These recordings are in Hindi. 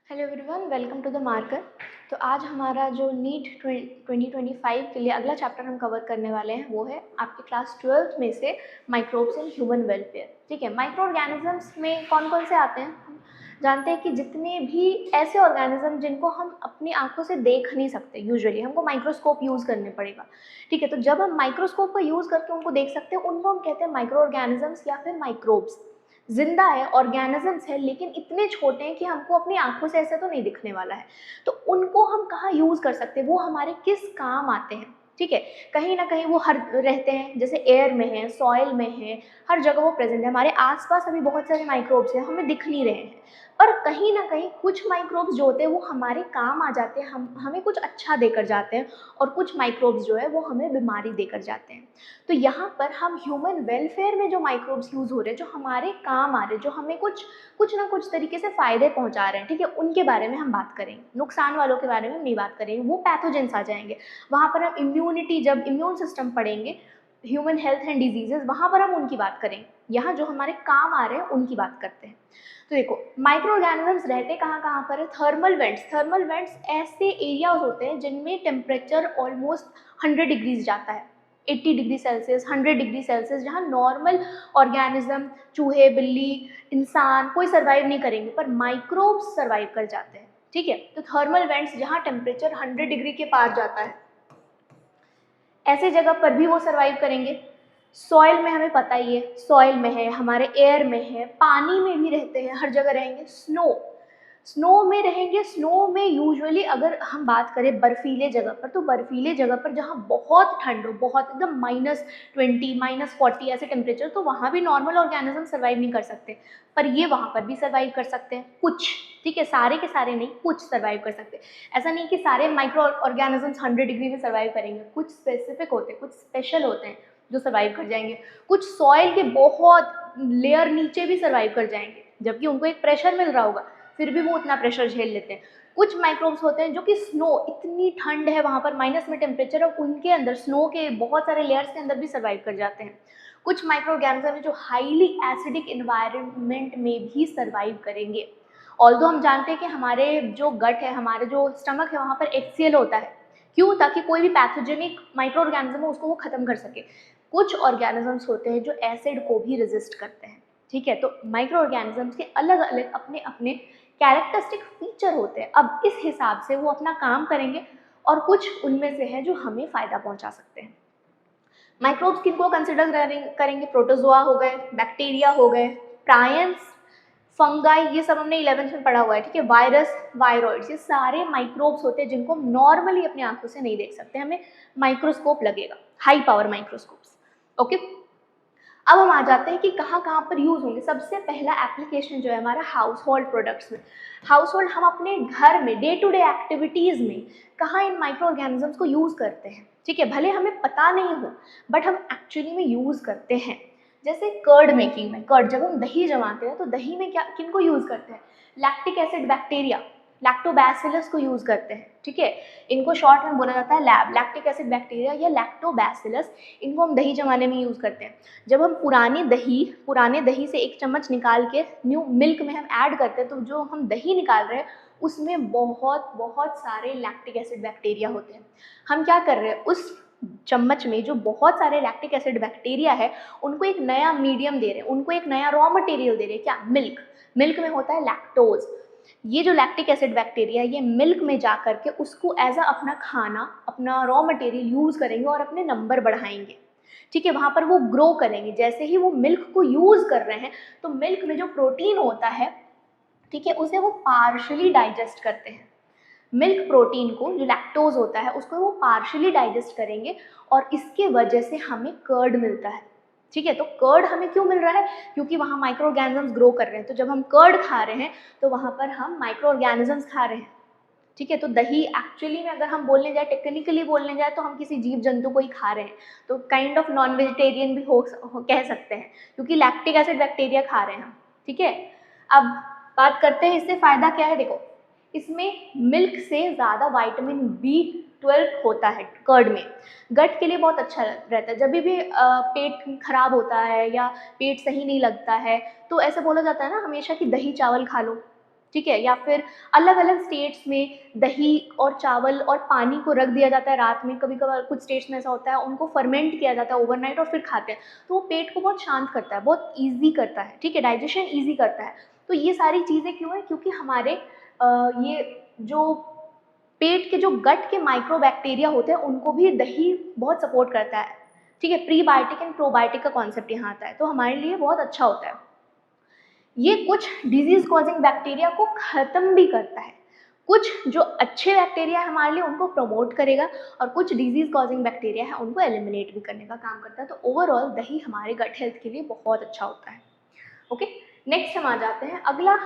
Hello everyone, welcome to the Marker. तो आज हमारा जो नीट 2025 के लिए अगला चैप्टर हम कवर करने वाले हैं वो है आपके क्लास 12th में से माइक्रोब्स इन ह्यूमन वेलफेयर। ठीक है, माइक्रो ऑर्गेनिजम्स में कौन कौन से आते हैं? हम जानते हैं कि जितने भी ऐसे ऑर्गेनिज्म जिनको हम अपनी आंखों से देख नहीं सकते, यूजुअली हमको माइक्रोस्कोप यूज़ करने पड़ेगा। ठीक है, तो जब हम माइक्रोस्कोप का यूज़ करके उनको देख सकते हैं उनको हम कहते हैं माइक्रो ऑर्गेनिजम्स या फिर माइक्रोब्स। जिंदा है, ऑर्गेनिजम्स है, लेकिन इतने छोटे हैं कि हमको अपनी आंखों से ऐसे तो नहीं दिखने वाला है। तो उनको हम कहाँ यूज़ कर सकते हैं, वो हमारे किस काम आते हैं? ठीक है, कहीं ना कहीं वो हर रहते हैं, जैसे एयर में है, सॉइल में है, हर जगह वो प्रेजेंट है। हमारे आसपास अभी बहुत सारे माइक्रोब्स हैं, हमें दिख नहीं रहे हैं, पर कहीं ना कहीं कुछ माइक्रोब्स जो होते हैं वो हमारे काम आ जाते हैं, हम हमें कुछ अच्छा देकर जाते हैं, और कुछ माइक्रोब्स जो है वो हमें बीमारी देकर जाते हैं। तो यहाँ पर हम ह्यूमन वेलफेयर में जो माइक्रोब्स यूज़ हो रहे हैं, जो हमारे काम आ रहे हैं, जो हमें कुछ कुछ ना कुछ तरीके से फ़ायदे पहुँचा रहे हैं, ठीक है, उनके बारे में हम बात करेंगे। नुकसान वालों के बारे में हम नहीं बात करेंगे, वो पैथोजेंस आ जाएंगे। वहाँ पर हम इम्यूनिटी, जब इम्यून सिस्टम पढ़ेंगे, ह्यूमन हेल्थ एंड डिजीजेज, वहाँ पर हम उनकी बात करेंगे। यहाँ जो हमारे काम आ रहे हैं उनकी बात करते हैं। तो देखो, माइक्रो ऑर्गेनिजम्स रहते कहाँ कहाँ पर है? Thermal vents. थर्मल वेंट्स ऐसे एरियाज होते हैं जिनमें टेम्परेचर ऑलमोस्ट 100 डिग्रीज जाता है, 80 डिग्री सेल्सियस, 100 डिग्री सेल्सियस, जहाँ नॉर्मल ऑर्गेनिज्म, चूहे, बिल्ली, इंसान कोई सर्वाइव नहीं करेंगे, पर माइक्रोब्स सर्वाइव कर जाते हैं। ठीक है, तो थर्मल वेंट्स जहाँ टेम्परेचर 100 डिग्री के पार जाता है, ऐसे जगह पर भी वो सर्वाइव करेंगे। सॉइल में हमें पता ही है, सॉइल में है, हमारे एयर में है, पानी में भी रहते हैं, हर जगह रहेंगे। स्नो, स्नो में रहेंगे। स्नो में यूजुअली अगर हम बात करें बर्फीले जगह पर, तो बर्फीले जगह पर जहाँ बहुत ठंड हो, बहुत एकदम -20, -40 ऐसे टेम्परेचर, तो वहाँ भी नॉर्मल ऑर्गेनिज्म सर्वाइव नहीं कर सकते, पर ये वहाँ पर भी सर्वाइव कर सकते हैं कुछ। ठीक है, सारे के सारे नहीं, कुछ सर्वाइव कर सकते हैं। ऐसा नहीं कि सारे माइक्रो ऑर्गेनिजम्स 100 डिग्री में सर्वाइव करेंगे, कुछ स्पेसिफिक होते हैं, कुछ स्पेशल होते हैं जो सर्वाइव कर जाएंगे। कुछ सॉइल के बहुत लेयर नीचे भी सर्वाइव कर जाएंगे, जबकि उनको एक प्रेशर मिल रहा होगा, फिर भी वो उतना प्रेशर झेल लेते हैं। कुछ माइक्रोब्स होते हैं जो कि स्नो, इतनी ठंड है वहाँ पर, माइनस में टेम्परेचर है, उनके अंदर, स्नो के बहुत सारे लेयर्स के अंदर भी सर्वाइव कर जाते हैं। कुछ माइक्रो ऑर्गेनिज्म है जो हाईली एसिडिक इन्वायरमेंट में भी सर्वाइव करेंगे। ऑल्दो हम जानते हैं कि हमारे जो गट है, हमारे जो स्टमक है, वहाँ पर HCl होता है। क्यों? ताकि कोई भी पैथोजेनिक माइक्रो ऑर्गेनिज्म हो उसको वो खत्म कर सके। कुछ ऑर्गेनिजम्स होते हैं जो एसिड को भी रेजिस्ट करते हैं। ठीक है, तो माइक्रो ऑर्गेनिजम्स के अलग अलग अपने अपने कैरेक्टरिस्टिक फीचर होते हैं। अब इस हिसाब से वो अपना काम करेंगे, और कुछ उनमें से है जो हमें फ़ायदा पहुंचा सकते हैं। माइक्रोब्स किनको कंसिडर करेंगे? प्रोटोजोआ हो गए, बैक्टीरिया हो गए, प्रायंस, फंगाई, ये सब हमने 11th में पढ़ा हुआ है। ठीक है, वायरस, वायरॉइड्स, ये सारे माइक्रोब्स होते हैं जिनको हम नॉर्मली अपनी आंखों से नहीं देख सकते, हमें माइक्रोस्कोप लगेगा, हाई पावर माइक्रोस्कोप्स। ओके, अब हम आ जाते हैं कि कहाँ कहाँ पर यूज़ होंगे। सबसे पहला एप्लीकेशन जो है हमारा हाउस होल्ड प्रोडक्ट्स में। हाउस होल्ड, हम अपने घर में डे टू डे एक्टिविटीज़ में कहाँ इन माइक्रो ऑर्गेनिजम्स को यूज़ करते हैं। ठीक है, भले हमें पता नहीं हो, बट हम एक्चुअली में यूज़ करते हैं। जैसे कर्ड मेकिंग में, कर्ड जब हम दही जमाते हैं तो दही में क्या, किनको यूज़ करते हैं? लैक्टिक एसिड बैक्टीरिया, लैक्टोबैसिलस को यूज़ करते हैं। ठीक है, इनको शॉर्ट में बोला जाता है लैब, लैक्टिक एसिड बैक्टीरिया या लैक्टोबैसिलस, इनको हम दही जमाने में यूज़ करते हैं। जब हम पुराने दही से एक चम्मच निकाल के न्यू मिल्क में हम ऐड करते हैं, तो जो हम दही निकाल रहे हैं उसमें बहुत बहुत सारे लैक्टिक एसिड बैक्टीरिया होते हैं। हम क्या कर रहे हैं, उस चम्मच में जो बहुत सारे लैक्टिक एसिड बैक्टीरिया है, उनको एक नया मीडियम दे रहे हैं, उनको एक नया रॉ मटेरियल दे रहे हैं। क्या? मिल्क। मिल्क में होता है लैक्टोज। ये जो लैक्टिक एसिड बैक्टीरिया ये मिल्क में जा करके उसको एज अ अपना खाना, अपना रॉ मटेरियल यूज़ करेंगे और अपने नंबर बढ़ाएंगे। ठीक है, वहाँ पर वो ग्रो करेंगे। जैसे ही वो मिल्क को यूज़ कर रहे हैं, तो मिल्क में जो प्रोटीन होता है, ठीक है, उसे वो पार्शली डाइजेस्ट करते हैं। मिल्क प्रोटीन को, जो लैक्टोज होता है, उसको वो पार्शली डाइजेस्ट करेंगे, और इसके वजह से हमें कर्ड मिलता है। ठीक है, तो कर्ड हमें क्यों मिल रहा है? क्योंकि वहाँ माइक्रो ऑर्गेनिजम्स ग्रो कर रहे हैं। तो जब हम कर्ड खा रहे हैं तो वहाँ पर हम माइक्रो ऑर्गेनिजम्स खा रहे हैं। ठीक है, तो दही एक्चुअली में अगर हम बोलने जाए, टेक्निकली बोलने जाए, तो हम किसी जीव जंतु को ही खा रहे हैं, तो काइंड ऑफ नॉन वेजिटेरियन भी कह सकते हैं, क्योंकि लैक्टिक एसिड बैक्टीरिया खा रहे हैं हम। ठीक है, अब बात करते हैं इससे फ़ायदा क्या है। देखो, इसमें मिल्क से ज़्यादा विटामिन B12 होता है कर्ड में। गट के लिए बहुत अच्छा रहता है। जब भी पेट खराब होता है या पेट सही नहीं लगता है, तो ऐसा बोला जाता है ना हमेशा कि दही चावल खा लो। ठीक है। या फिर अलग अलग स्टेट्स में दही और चावल और पानी को रख दिया जाता है रात में, कभी कभार कुछ स्टेट्स में ऐसा होता है उनको फर्मेंट किया जाता है ओवरनाइट और फिर खाते हैं, तो वो पेट को बहुत शांत करता है, बहुत ईजी करता है, ठीक है, डाइजेशन ईजी करता है। तो ये सारी चीज़ें क्यों है, क्योंकि हमारे ये जो पेट के जो गट के माइक्रोबैक्टीरिया होते हैं उनको भी दही बहुत सपोर्ट करता है, ठीक है। प्रीबायोटिक एंड प्रोबायोटिक का कॉन्सेप्ट यहाँ आता है, तो हमारे लिए बहुत अच्छा होता है। ये कुछ डिजीज कॉजिंग बैक्टीरिया को खत्म भी करता है, कुछ जो अच्छे बैक्टीरिया है हमारे लिए उनको प्रमोट करेगा, और कुछ डिजीज कॉजिंग बैक्टीरिया है उनको एलिमिनेट भी करने का काम करता है। तो ओवरऑल दही हमारे गट हेल्थ के लिए बहुत अच्छा होता है। ओके, नेक्स्ट हम आ जाते हैं, अगला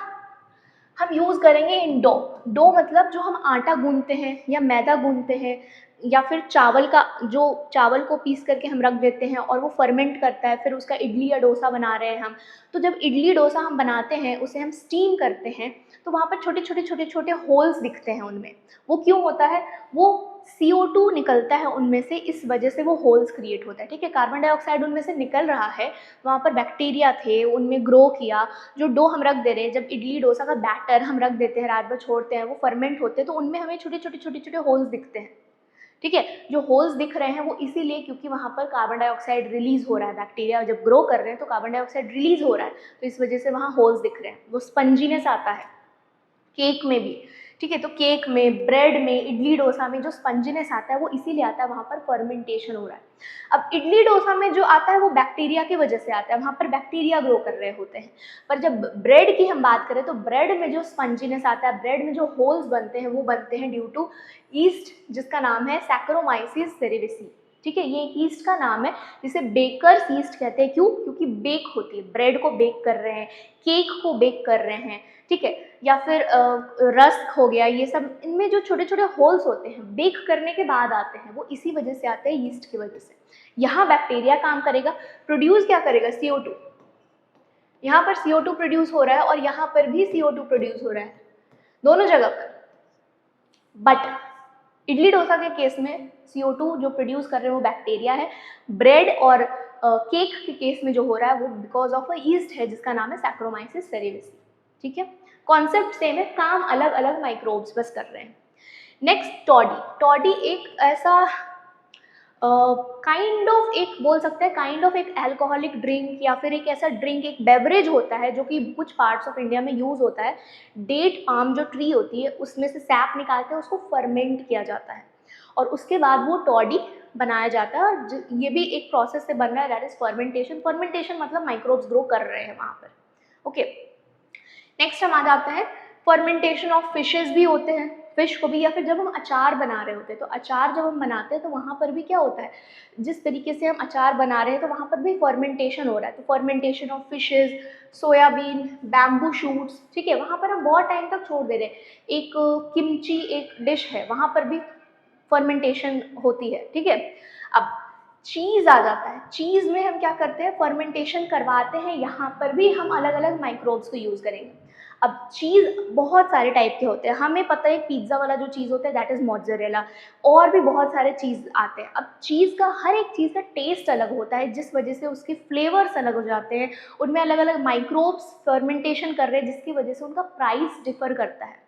हम यूज़ करेंगे इन डो। डो मतलब जो हम आटा गूंथते हैं या मैदा गूंथते हैं, या फिर चावल का, जो चावल को पीस करके हम रख देते हैं और वो फर्मेंट करता है, फिर उसका इडली या डोसा बना रहे हैं हम। तो जब इडली डोसा हम बनाते हैं, उसे हम स्टीम करते हैं, तो वहाँ पर छोटे छोटे छोटे छोटे होल्स दिखते हैं उनमें। वो क्यों होता है, वो CO2 निकलता है उनमें से, इस वजह से वो होल्स क्रिएट होता है, ठीक है। कार्बन डाइऑक्साइड उनमें से निकल रहा है, वहाँ पर बैक्टीरिया थे, उनमें ग्रो किया। जो डो हम रख दे रहे हैं, जब इडली डोसा का बैटर हम रख देते हैं, रात भर छोड़ते हैं, वो फर्मेंट होते हैं, तो उनमें हमें छोटे छोटे छोटे छोटे होल्स दिखते हैं, ठीक है। जो होल्स दिख रहे हैं वो इसीलिए क्योंकि वहाँ पर कार्बन डाइऑक्साइड रिलीज हो रहा है, बैक्टीरिया जब ग्रो कर रहे हैं तो कार्बन डाइऑक्साइड रिलीज हो रहा है, तो इस वजह से वहाँ होल्स दिख रहे हैं। वो स्पंजीनेस आता है केक में भी, ठीक है। तो केक में, ब्रेड में, इडली डोसा में जो स्पंजीनेस आता है वो इसीलिए आता है, वहाँ पर फर्मेंटेशन हो रहा है। अब इडली डोसा में जो आता है वो बैक्टीरिया की वजह से आता है, वहाँ पर बैक्टीरिया ग्रो कर रहे होते हैं। पर जब ब्रेड की हम बात करें तो ब्रेड में जो स्पंजीनेस आता है, ब्रेड में जो होल्स बनते हैं, वो बनते हैं ड्यू टू ईस्ट, जिसका नाम है सैक्रोमाइसिस सेरेविसी, ठीक है। ये एक ईस्ट का नाम है जिसे बेकर्स ईस्ट कहते हैं। क्यों? क्योंकि बेक होती है, ब्रेड को बेक कर रहे हैं, केक को बेक कर रहे हैं, ठीक है। या फिर रस्क हो गया, ये सब, इनमें जो छोटे छोटे होल्स होते हैं बेक करने के बाद आते हैं, वो इसी वजह से आते हैं, ईस्ट की वजह से। यहाँ बैक्टीरिया काम करेगा, प्रोड्यूस क्या करेगा, CO2। यहाँ पर CO2 प्रोड्यूस हो रहा है और यहाँ पर भी CO2 प्रोड्यूस हो रहा है, दोनों जगह पर। बट इडली डोसा के केस में CO2 जो प्रोड्यूस कर रहे हैं वो बैक्टीरिया है, ब्रेड और केक के केस में जो हो रहा है वो बिकॉज ऑफ अ ईस्ट है जिसका नाम है सैक्रोमाइसिस सेरेविसी, ठीक है। कॉन्सेप्ट सेम है, काम अलग अलग माइक्रोब्स बस कर रहे हैं। Next toddy. टॉडी एक ऐसा काइंड ऑफ, एक बोल सकते हैं काइंड ऑफ एक अल्कोहलिक ड्रिंक, या फिर एक ऐसा ड्रिंक, एक बेवरेज होता है जो कि कुछ पार्ट्स ऑफ इंडिया में यूज़ होता है। डेट पाम जो ट्री होती है उसमें से सैप निकाल के उसको फर्मेंट किया जाता है और उसके बाद वो टॉडी बनाया जाता है, और ये भी एक प्रोसेस से बन रहा है, दैट इज फर्मेंटेशन। फर्मेंटेशन मतलब माइक्रोब्स ग्रो कर रहे हैं वहाँ पर। ओके, नेक्स्ट हम आ जाते हैं, फर्मेंटेशन ऑफ फिशेज भी होते हैं, फिश को भी। या फिर जब हम अचार बना रहे होते हैं, तो अचार जब हम बनाते हैं तो वहाँ पर भी क्या होता है, जिस तरीके से हम अचार बना रहे हैं तो वहाँ पर भी फर्मेंटेशन हो रहा है। तो fermentation of fishes, soybean, bamboo shoots, ठीक है, वहाँ पर हम बहुत टाइम तक छोड़ दे रहे हैं। एक किमची एक डिश है, वहाँ पर भी फर्मेंटेशन होती है, ठीक है। अब चीज़ आ जाता है, चीज़ में हम क्या करते हैं, फर्मेंटेशन करवाते हैं, यहाँ पर भी हम अलग अलग माइक्रोब्स को यूज़ करेंगे। अब चीज़ बहुत सारे टाइप के होते हैं, हमें पता है पिज़्ज़ा वाला जो चीज़ होता है दैट इज़ मोज़रेला, और भी बहुत सारे चीज़ आते हैं। अब चीज़ का, हर एक चीज़ का टेस्ट अलग होता है, जिस वजह से उसके फ्लेवर्स अलग हो जाते हैं, उनमें अलग अलग माइक्रोब्स फर्मेंटेशन कर रहे हैं, जिसकी वजह से उनका प्राइस डिफर करता है।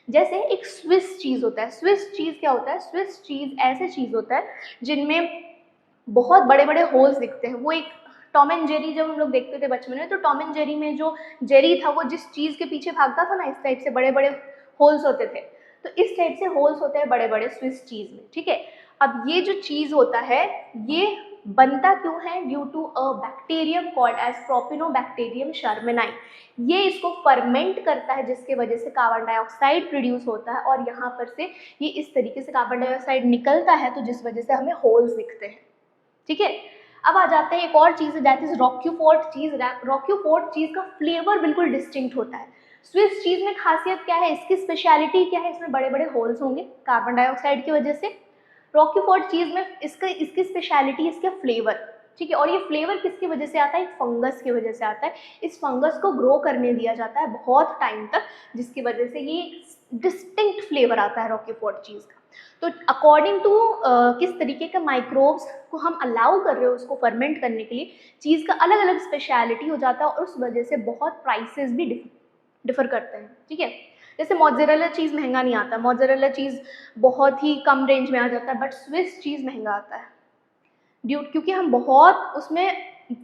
जैसे एक स्विस चीज़ होता है, स्विस चीज़ क्या होता है, स्विस चीज़ ऐसे चीज़ होता है जिनमें बहुत बड़े बड़े होल्स दिखते हैं। वो एक टॉम एंड जेरी जब हम लोग देखते थे बचपन में, तो टॉम एंड जेरी में जो जेरी था वो जिस चीज़ के पीछे भागता था ना, इस टाइप से बड़े बड़े होल्स होते थे। तो इस टाइप से होल्स होते हैं बड़े बड़े स्विस चीज़ में, ठीक है। अब ये जो चीज़ होता है ये बनता क्यों है, due to a bacterium called as propionibacterium shermanii. ये इसको फर्मेंट करता है, जिसके वजह से कार्बन डाइऑक्साइड प्रोड्यूस होता है, और यहाँ पर से ये इस तरीके से कार्बन डाइऑक्साइड निकलता है, तो जिस वजह से हमें होल्स दिखते हैं, ठीक है। अब आ जाते हैं एक और चीज़ है, दैट इज रॉक्यूफोर्ट चीज़। रॉक्यूफोर्ट चीज़ का फ्लेवर बिल्कुल डिस्टिंक्ट होता है। स्विस चीज़ में खासियत क्या है, इसकी स्पेशलिटी क्या है, इसमें बड़े बड़े होल्स होंगे कार्बन डाइऑक्साइड की वजह से। रॉक्यूफोर्ट चीज़ में इसकी स्पेशलिटी इसके फ्लेवर, ठीक है। और ये फ्लेवर किसकी वजह से आता है, एक फंगस की वजह से आता है। इस फंगस को ग्रो करने दिया जाता है बहुत टाइम तक, जिसकी वजह से ये डिस्टिंक्ट फ्लेवर आता है रॉक्यूफोर्ट चीज़ का। तो अकॉर्डिंग टू किस तरीके के माइक्रोब्स को हम अलाउ कर रहे हो उसको फर्मेंट करने के लिए, चीज़ का अलग अलग स्पेशलिटी हो जाता है, और उस वजह से बहुत प्राइसेस भी डिफर करते हैं, ठीक है। जैसे मोज़रेला चीज़ महंगा नहीं आता, मोज़रेला चीज़ बहुत ही कम रेंज में आ जाता है, बट स्विस चीज़ महंगा आता है क्योंकि हम बहुत उसमें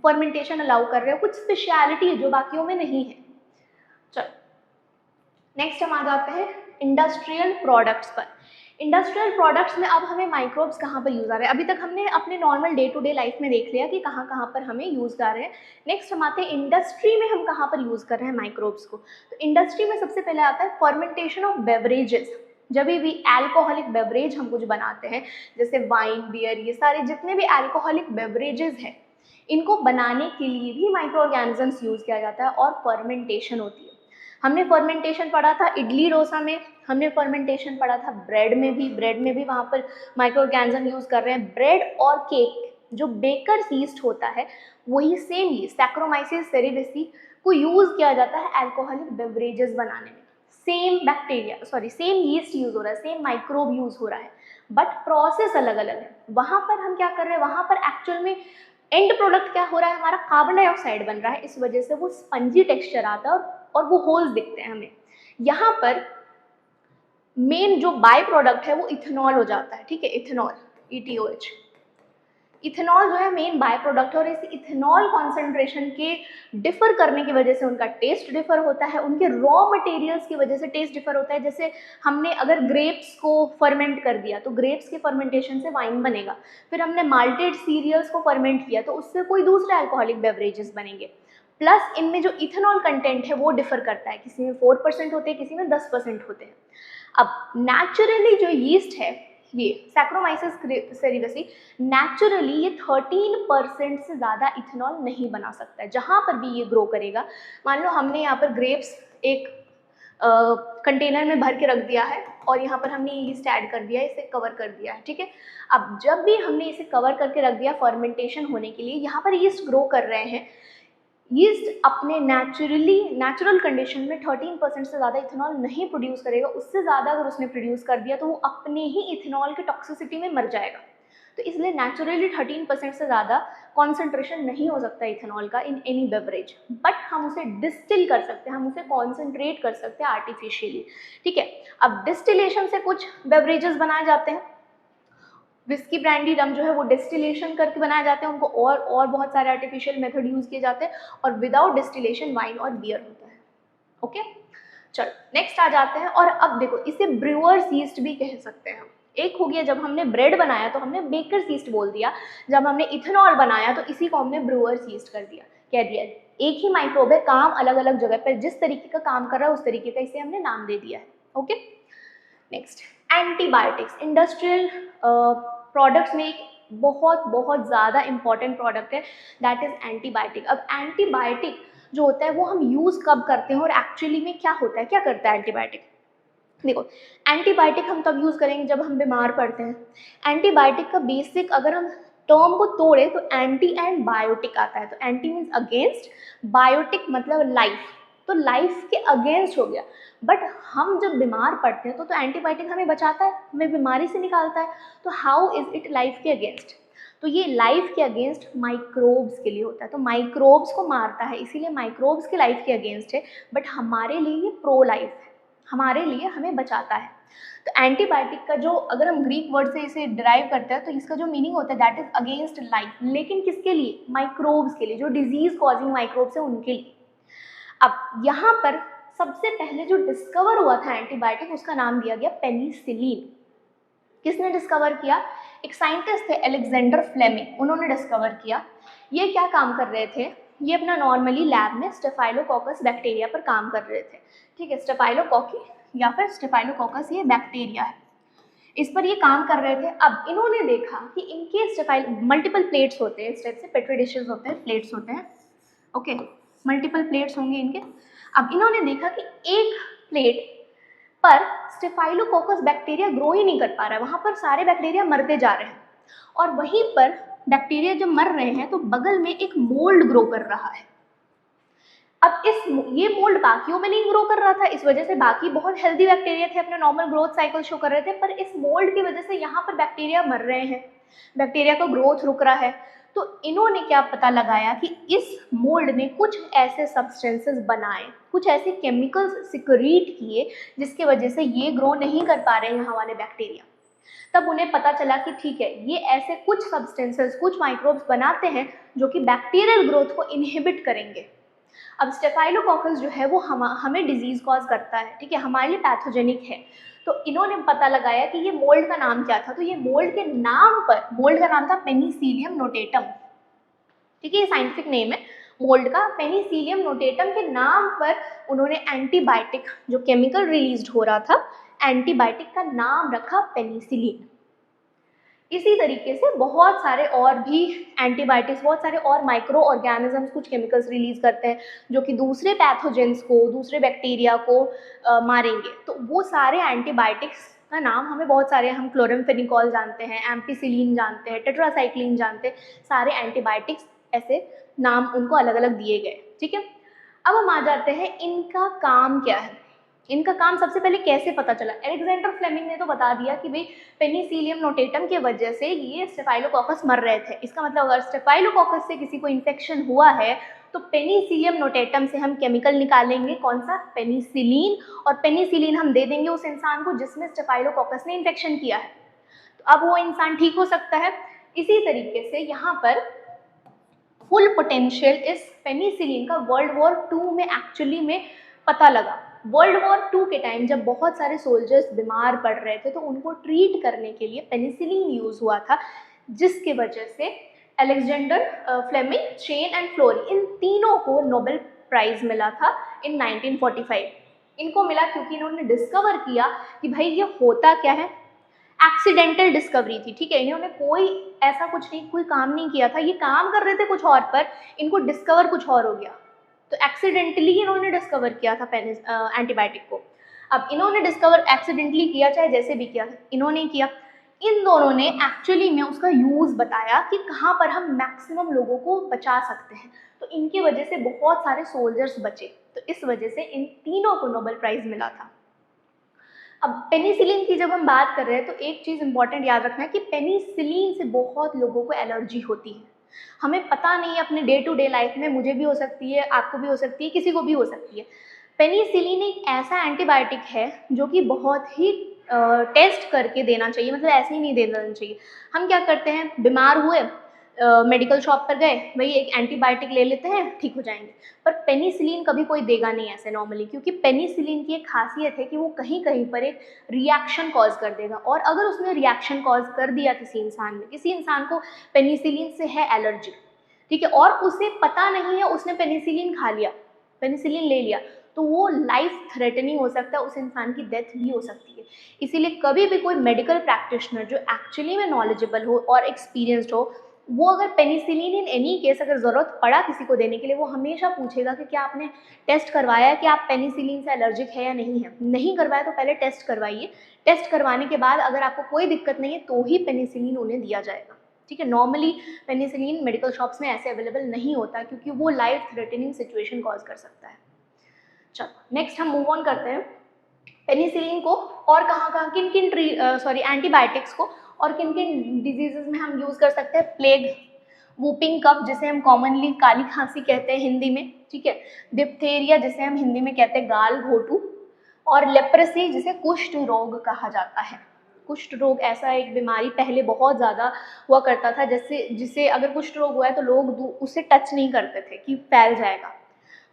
फर्मेंटेशन अलाउ कर रहे हैं, कुछ स्पेशलिटी है जो बाकियों में नहीं है। चलो नेक्स्ट हम आ जाते हैं इंडस्ट्रियल प्रोडक्ट्स पर। इंडस्ट्रियल प्रोडक्ट्स में अब हमें माइक्रोब्स कहाँ पर यूज़ आ रहे हैं। अभी तक हमने अपने normal day to day life में देख लिया कि कहाँ कहाँ पर हमें यूज़ आ रहे हैं। नेक्स्ट हम आते हैं इंडस्ट्री में हम कहाँ पर यूज़ कर रहे हैं माइक्रोब्स को। तो इंडस्ट्री में सबसे पहले आता है फर्मेंटेशन ऑफ बेवरेजेस। जब भी एल्कोहलिक बेवरेज हम कुछ बनाते हैं, जैसे वाइन, बियर, ये सारे जितने भी एल्कोहलिक बेवरेजेस हैं, इनको बनाने के लिए भी माइक्रो ऑर्गेनिजम्स यूज़ किया जाता है और फर्मेंटेशन होती है। हमने फर्मेंटेशन पढ़ा था इडली डोसा में, हमने फर्मेंटेशन पढ़ा था ब्रेड में भी वहाँ पर माइक्रो ऑर्गेनिज्म यूज़ कर रहे हैं। ब्रेड और केक जो बेकर्स यीस्ट होता है, वही सेम यीस्ट सैक्रोमाइसिस सेरेविसी को यूज़ किया जाता है अल्कोहलिक बेवरेजेस बनाने में। सेम यीस्ट यूज़ हो रहा है, सेम माइक्रोब यूज़ हो रहा है, बट प्रोसेस अलग अलग है। वहाँ पर हम क्या कर रहे हैं, वहाँ पर एक्चुअल में एंड प्रोडक्ट क्या हो रहा है, हमारा कार्बन डाइऑक्साइड बन रहा है, इस वजह से वो स्पंजी टेक्सचर आता है और वो होल्स दिखते हैं हमें। यहाँ पर मेन जो बाय प्रोडक्ट है वो इथेनॉल हो जाता है, ठीक है, इथेनॉल ETOH। इथेनॉल जो है मेन बाय प्रोडक्ट है और इस इथेनॉल कॉन्सेंट्रेशन के डिफर करने की वजह से उनका टेस्ट डिफर होता है, उनके रॉ मटेरियल्स की वजह से टेस्ट डिफर होता है। जैसे हमने अगर ग्रेप्स को फर्मेंट कर दिया तो ग्रेप्स के फर्मेंटेशन से वाइन बनेगा, फिर हमने माल्टेड सीरियल्स को फर्मेंट किया तो उससे कोई दूसरे अल्कोहलिक बेवरेजेस बनेंगे। प्लस इनमें जो इथेनॉल कंटेंट है वो डिफर करता है, किसी में 4% होते हैं, किसी में 10% होते हैं। अब नेचुरली जो यीस्ट है, ये सैक्रोमाइसिस सेरेविसी, नेचुरली ये 13% से ज़्यादा इथेनॉल नहीं बना सकता है। जहाँ पर भी ये ग्रो करेगा, मान लो हमने यहाँ पर ग्रेप्स एक कंटेनर में भर के रख दिया है और यहाँ पर हमने यीस्ट ऐड कर दिया है, इसे कवर कर दिया है, ठीक है। अब जब भी हमने इसे कवर करके रख दिया फर्मेंटेशन होने के लिए, यहाँ पर यीस्ट ग्रो कर रहे हैं, यीस्ट अपने नेचुरल कंडीशन में 13% से ज़्यादा इथेनॉल नहीं प्रोड्यूस करेगा। उससे ज़्यादा अगर उसने प्रोड्यूस कर दिया तो वो अपने ही इथेनॉल की टॉक्सिसिटी में मर जाएगा। तो इसलिए नेचुरली 13% से ज़्यादा कॉन्सेंट्रेशन नहीं हो सकता इथेनॉल का इन एनी बेवरेज, बट हम उसे डिस्टिल कर सकते हैं, हम उसे कॉन्सेंट्रेट कर सकते हैं आर्टिफिशियली, ठीक है। अब डिस्टिलेशन से कुछ बेवरेजेस बनाए जाते हैं, विस्की, ब्रांडी, रम जो है वो डिस्टिलेशन करके बनाए जाते हैं, उनको और बहुत सारे आर्टिफिशियल मेथड यूज़ किए जाते हैं, और विदाउट डिस्टिलेशन वाइन और बियर होता है। ओके, चलो नेक्स्ट आ जाते हैं। और अब देखो, इसे ब्रूअर्स यीस्ट भी कह सकते हैं हम। एक हो गया जब हमने ब्रेड बनाया तो हमने बेकर्स यीस्ट बोल दिया, जब हमने इथेनॉल बनाया तो इसी को हमने ब्रूअर्स यीस्ट कर दिया, कह दिया। एक ही माइक्रोब है, काम अलग अलग जगह पर, जिस तरीके का काम कर रहा है उस तरीके का इसे हमने नाम दे दिया है। Okay, next antibiotics. Industrial products में एक बहुत ज़्यादा इंपॉर्टेंट प्रोडक्ट है, दैट इज़ एंटीबायोटिक। अब एंटीबायोटिक जो होता है वो हम यूज़ कब करते हैं और एक्चुअली में क्या होता है, क्या करता है एंटीबायोटिक। देखो, एंटीबायोटिक हम तब यूज़ करेंगे जब हम बीमार पड़ते हैं। एंटीबायोटिक का बेसिक अगर हम टर्म को तोड़े तो एंटी एंड बायोटिक आता है। तो एंटी मीन्स अगेंस्ट, बायोटिक मतलब लाइफ, तो लाइफ के अगेंस्ट हो गया। बट हम जब बीमार पड़ते हैं तो एंटीबायोटिक हमें बचाता है, हमें बीमारी से निकालता है। तो हाउ इज इट लाइफ के अगेंस्ट, तो ये लाइफ के अगेंस्ट माइक्रोब्स के लिए होता है। तो माइक्रोब्स को मारता है, इसीलिए माइक्रोब्स के लाइफ के अगेंस्ट है, बट हमारे लिए ये प्रो लाइफ है, हमारे लिए हमें बचाता है। तो एंटीबायोटिक का जो, अगर हम ग्रीक वर्ड से इसे डिराइव करते हैं तो इसका जो मीनिंग होता है दैट इज अगेंस्ट लाइफ, लेकिन किसके लिए, माइक्रोब्स के लिए, जो डिजीज कॉजिंग माइक्रोब्स है उनके लिए। अब यहाँ पर सबसे पहले जो डिस्कवर हुआ था एंटीबायोटिक, उसका नाम दिया गया पेनिसिलिन। किसने डिस्कवर किया, एक साइंटिस्ट थे अलेक्जेंडर फ्लेमिंग, उन्होंने डिस्कवर किया। ये क्या काम कर रहे थे, ये अपना नॉर्मली लैब में स्टेफाइलोकोकस बैक्टीरिया पर काम कर रहे थे, ठीक है। स्टेफाइलोकोकी या फिर स्टेफाइलोकोकस ये बैक्टीरिया है, इस पर ये काम कर रहे थे। अब इन्होंने देखा कि इनके मल्टीपल प्लेट्स होते हैं, इस टाइप से पेट्री डिशेज होते हैं, प्लेट्स होते हैं, ओके, मल्टीपल प्लेट्स होंगे इनके। अब इन्होंने देखा कि एक प्लेट पर स्टेफाइलोकोकस बैक्टीरिया ग्रो ही नहीं कर पा रहा है, वहाँ पर सारे बैक्टीरिया मरते जा रहे हैं, और वहीं पर बैक्टीरिया जब मर रहे हैं तो बगल में एक मोल्ड ग्रो कर रहा है। अब ये मोल्ड बाकियों में नहीं ग्रो कर रहा था, इस वजह से बाकी बहुत हेल्दी बैक्टीरिया थे, अपना नॉर्मल ग्रोथ साइकिल शो कर रहे थे, पर इस मोल्ड की वजह से यहाँ पर बैक्टीरिया मर रहे हैं, बैक्टीरिया का ग्रोथ रुक रहा है। तो इन्होंने क्या पता लगाया कि इस मोल्ड ने कुछ ऐसे सब्सटेंसेस बनाए, कुछ ऐसे केमिकल्स सिक्रीट किए जिसकी वजह से ये ग्रो नहीं कर पा रहे हैं यहाँ वाले बैक्टीरिया। तब उन्हें पता चला कि ठीक है, ये ऐसे कुछ सब्सटेंसेस, कुछ माइक्रोब्स बनाते हैं जो कि बैक्टीरियल ग्रोथ को इनहिबिट करेंगे। अब स्टेफाइलोकोकस जो है वो हमें डिजीज कॉज करता है, ठीक है, हमारे लिए पैथोजेनिक है। तो इन्होंने पता लगाया कि ये मोल्ड का नाम क्या था, तो ये मोल्ड के नाम पर, मोल्ड का नाम था पेनिसिलियम नोटेटम, ठीक है, ये साइंटिफिक नेम है मोल्ड का। पेनिसिलियम नोटेटम के नाम पर उन्होंने एंटीबायोटिक, जो केमिकल रिलीज हो रहा था, एंटीबायोटिक का नाम रखा पेनिसिलिन। इसी तरीके से बहुत सारे और भी एंटीबायोटिक्स, बहुत सारे और माइक्रो ऑर्गेनिजम्स कुछ केमिकल्स रिलीज करते हैं जो कि दूसरे पैथोजेंस को, दूसरे बैक्टीरिया को मारेंगे। तो वो सारे एंटीबायोटिक्स का नाम हमें बहुत सारे, हम क्लोरामफेनिकोल जानते हैं, एम्पिसिलिन जानते हैं, टेट्रासाइक्लिन जानते हैं, सारे एंटीबायोटिक्स ऐसे नाम उनको अलग अलग दिए गए, ठीक है। अब हम आ जाते हैं इनका काम क्या है। इनका काम सबसे पहले कैसे पता चला? अलेक्जेंडर फ्लेमिंग ने तो बता दिया कि भाई पेनिसिलियम नोटेटम की वजह से ये स्टेफाइलोकोकस मर रहे थे। इसका मतलब अगर स्टेफाइलोकोकस से किसी को इन्फेक्शन हुआ है तो पेनिसिलियम नोटेटम से हम केमिकल निकालेंगे, कौन सा? पेनिसिलिन, और पेनिसिलिन हम दे देंगे उस इंसान को जिसमें स्टेफाइलोकोकस ने इन्फेक्शन किया है, तो अब वो इंसान ठीक हो सकता है। इसी तरीके से यहाँ पर फुल पोटेंशियल इस पेनिसिलिन का वर्ल्ड वॉर 2 में एक्चुअली में पता लगा। वर्ल्ड वॉर 2 के टाइम जब बहुत सारे सोल्जर्स बीमार पड़ रहे थे तो उनको ट्रीट करने के लिए पेनिसिलिन यूज हुआ था, जिसके वजह से Alexander Fleming, Chain and Florey, इन तीनों को नोबेल प्राइज मिला था इन 1945। इनको मिला क्योंकि इन्होंने डिस्कवर किया कि भाई ये होता क्या है। एक्सीडेंटल डिस्कवरी थी, ठीक है, इन्होंने कोई ऐसा कुछ नहीं, कोई काम नहीं किया था, ये काम कर रहे थे कुछ और पर, इनको डिस्कवर कुछ और हो गया, तो एक्सीडेंटली इन्होंने डिस्कवर किया था एंटीबायोटिक को। अब इन्होंने डिस्कवर एक्सीडेंटली किया, चाहे जैसे भी किया, इन्होंने किया, इन दोनों ने एक्चुअली में उसका यूज बताया कि कहाँ पर हम मैक्सिमम लोगों को बचा सकते हैं, तो इनकी वजह से बहुत सारे सोल्जर्स बचे, तो इस वजह से इन तीनों को नोबेल प्राइज मिला था। अब पेनिसिलिन की जब हम बात कर रहे हैं तो एक चीज़ इंपॉर्टेंट याद रखना है कि पेनिसिलिन से बहुत लोगों को एलर्जी होती है। हमें पता नहीं है, अपने डे टू डे लाइफ में मुझे भी हो सकती है, आपको भी हो सकती है, किसी को भी हो सकती है। पेनिसिलिन एक ऐसा एंटीबायोटिक है जो कि बहुत ही टेस्ट करके देना चाहिए, मतलब ऐसे ही नहीं दे देना चाहिए। हम क्या करते हैं, बीमार हुए, मेडिकल शॉप पर गए, भाई एक एंटीबायोटिक ले लेते हैं, ठीक हो जाएंगे, पर पेनिसिलिन कभी कोई देगा नहीं ऐसे नॉर्मली, क्योंकि पेनिसिलिन की एक खासियत है कि वो कहीं कहीं पर एक रिएक्शन कॉज कर देगा, और अगर उसने रिएक्शन कॉज कर दिया किसी इंसान में, किसी इंसान को पेनिसिलिन से है एलर्जी, ठीक है, और उसे पता नहीं है, उसने पेनिसिलिन खा लिया, पेनिसिलिन ले लिया, तो वो लाइफ थ्रेटनिंग हो सकता है, उस इंसान की डेथ भी हो सकती है। इसीलिए कभी भी कोई मेडिकल प्रैक्टिशनर जो एक्चुअली में नॉलेजेबल हो और एक्सपीरियंस्ड हो, वो अगर पेनिसिलिन इन एनी केस अगर ज़रूरत पड़ा किसी को देने के लिए, वो हमेशा पूछेगा कि क्या आपने टेस्ट करवाया है कि आप पेनिसिलिन से एलर्जिक है या नहीं है। नहीं करवाया तो पहले टेस्ट करवाइए, टेस्ट करवाने के बाद अगर आपको कोई दिक्कत नहीं है तो ही पेनिसिलिन उन्हें दिया जाएगा, ठीक है। नॉर्मली पेनिसिलिन मेडिकल शॉप्स में ऐसे अवेलेबल नहीं होता क्योंकि वो लाइफ थ्रेटनिंग सिचुएशन कॉज कर सकता है। चलो नेक्स्ट हम मूव ऑन करते हैं। पेनिसिलिन को और कहाँ किन किन एंटीबायोटिक्स को और किन किन डिजीजेज में हम यूज़ कर सकते हैं? प्लेग, वूपिंग कफ जिसे हम कॉमनली काली खांसी कहते हैं हिंदी में, ठीक है, डिप्थेरिया जिसे हम हिंदी में कहते हैं गाल घोटू, और लेप्रेसी जिसे कुष्ठ रोग कहा जाता है। कुष्ठ रोग ऐसा एक बीमारी पहले बहुत ज़्यादा हुआ करता था, जिसे अगर कुष्ठ रोग हुआ है तो लोग उसे टच नहीं करते थे कि फैल जाएगा,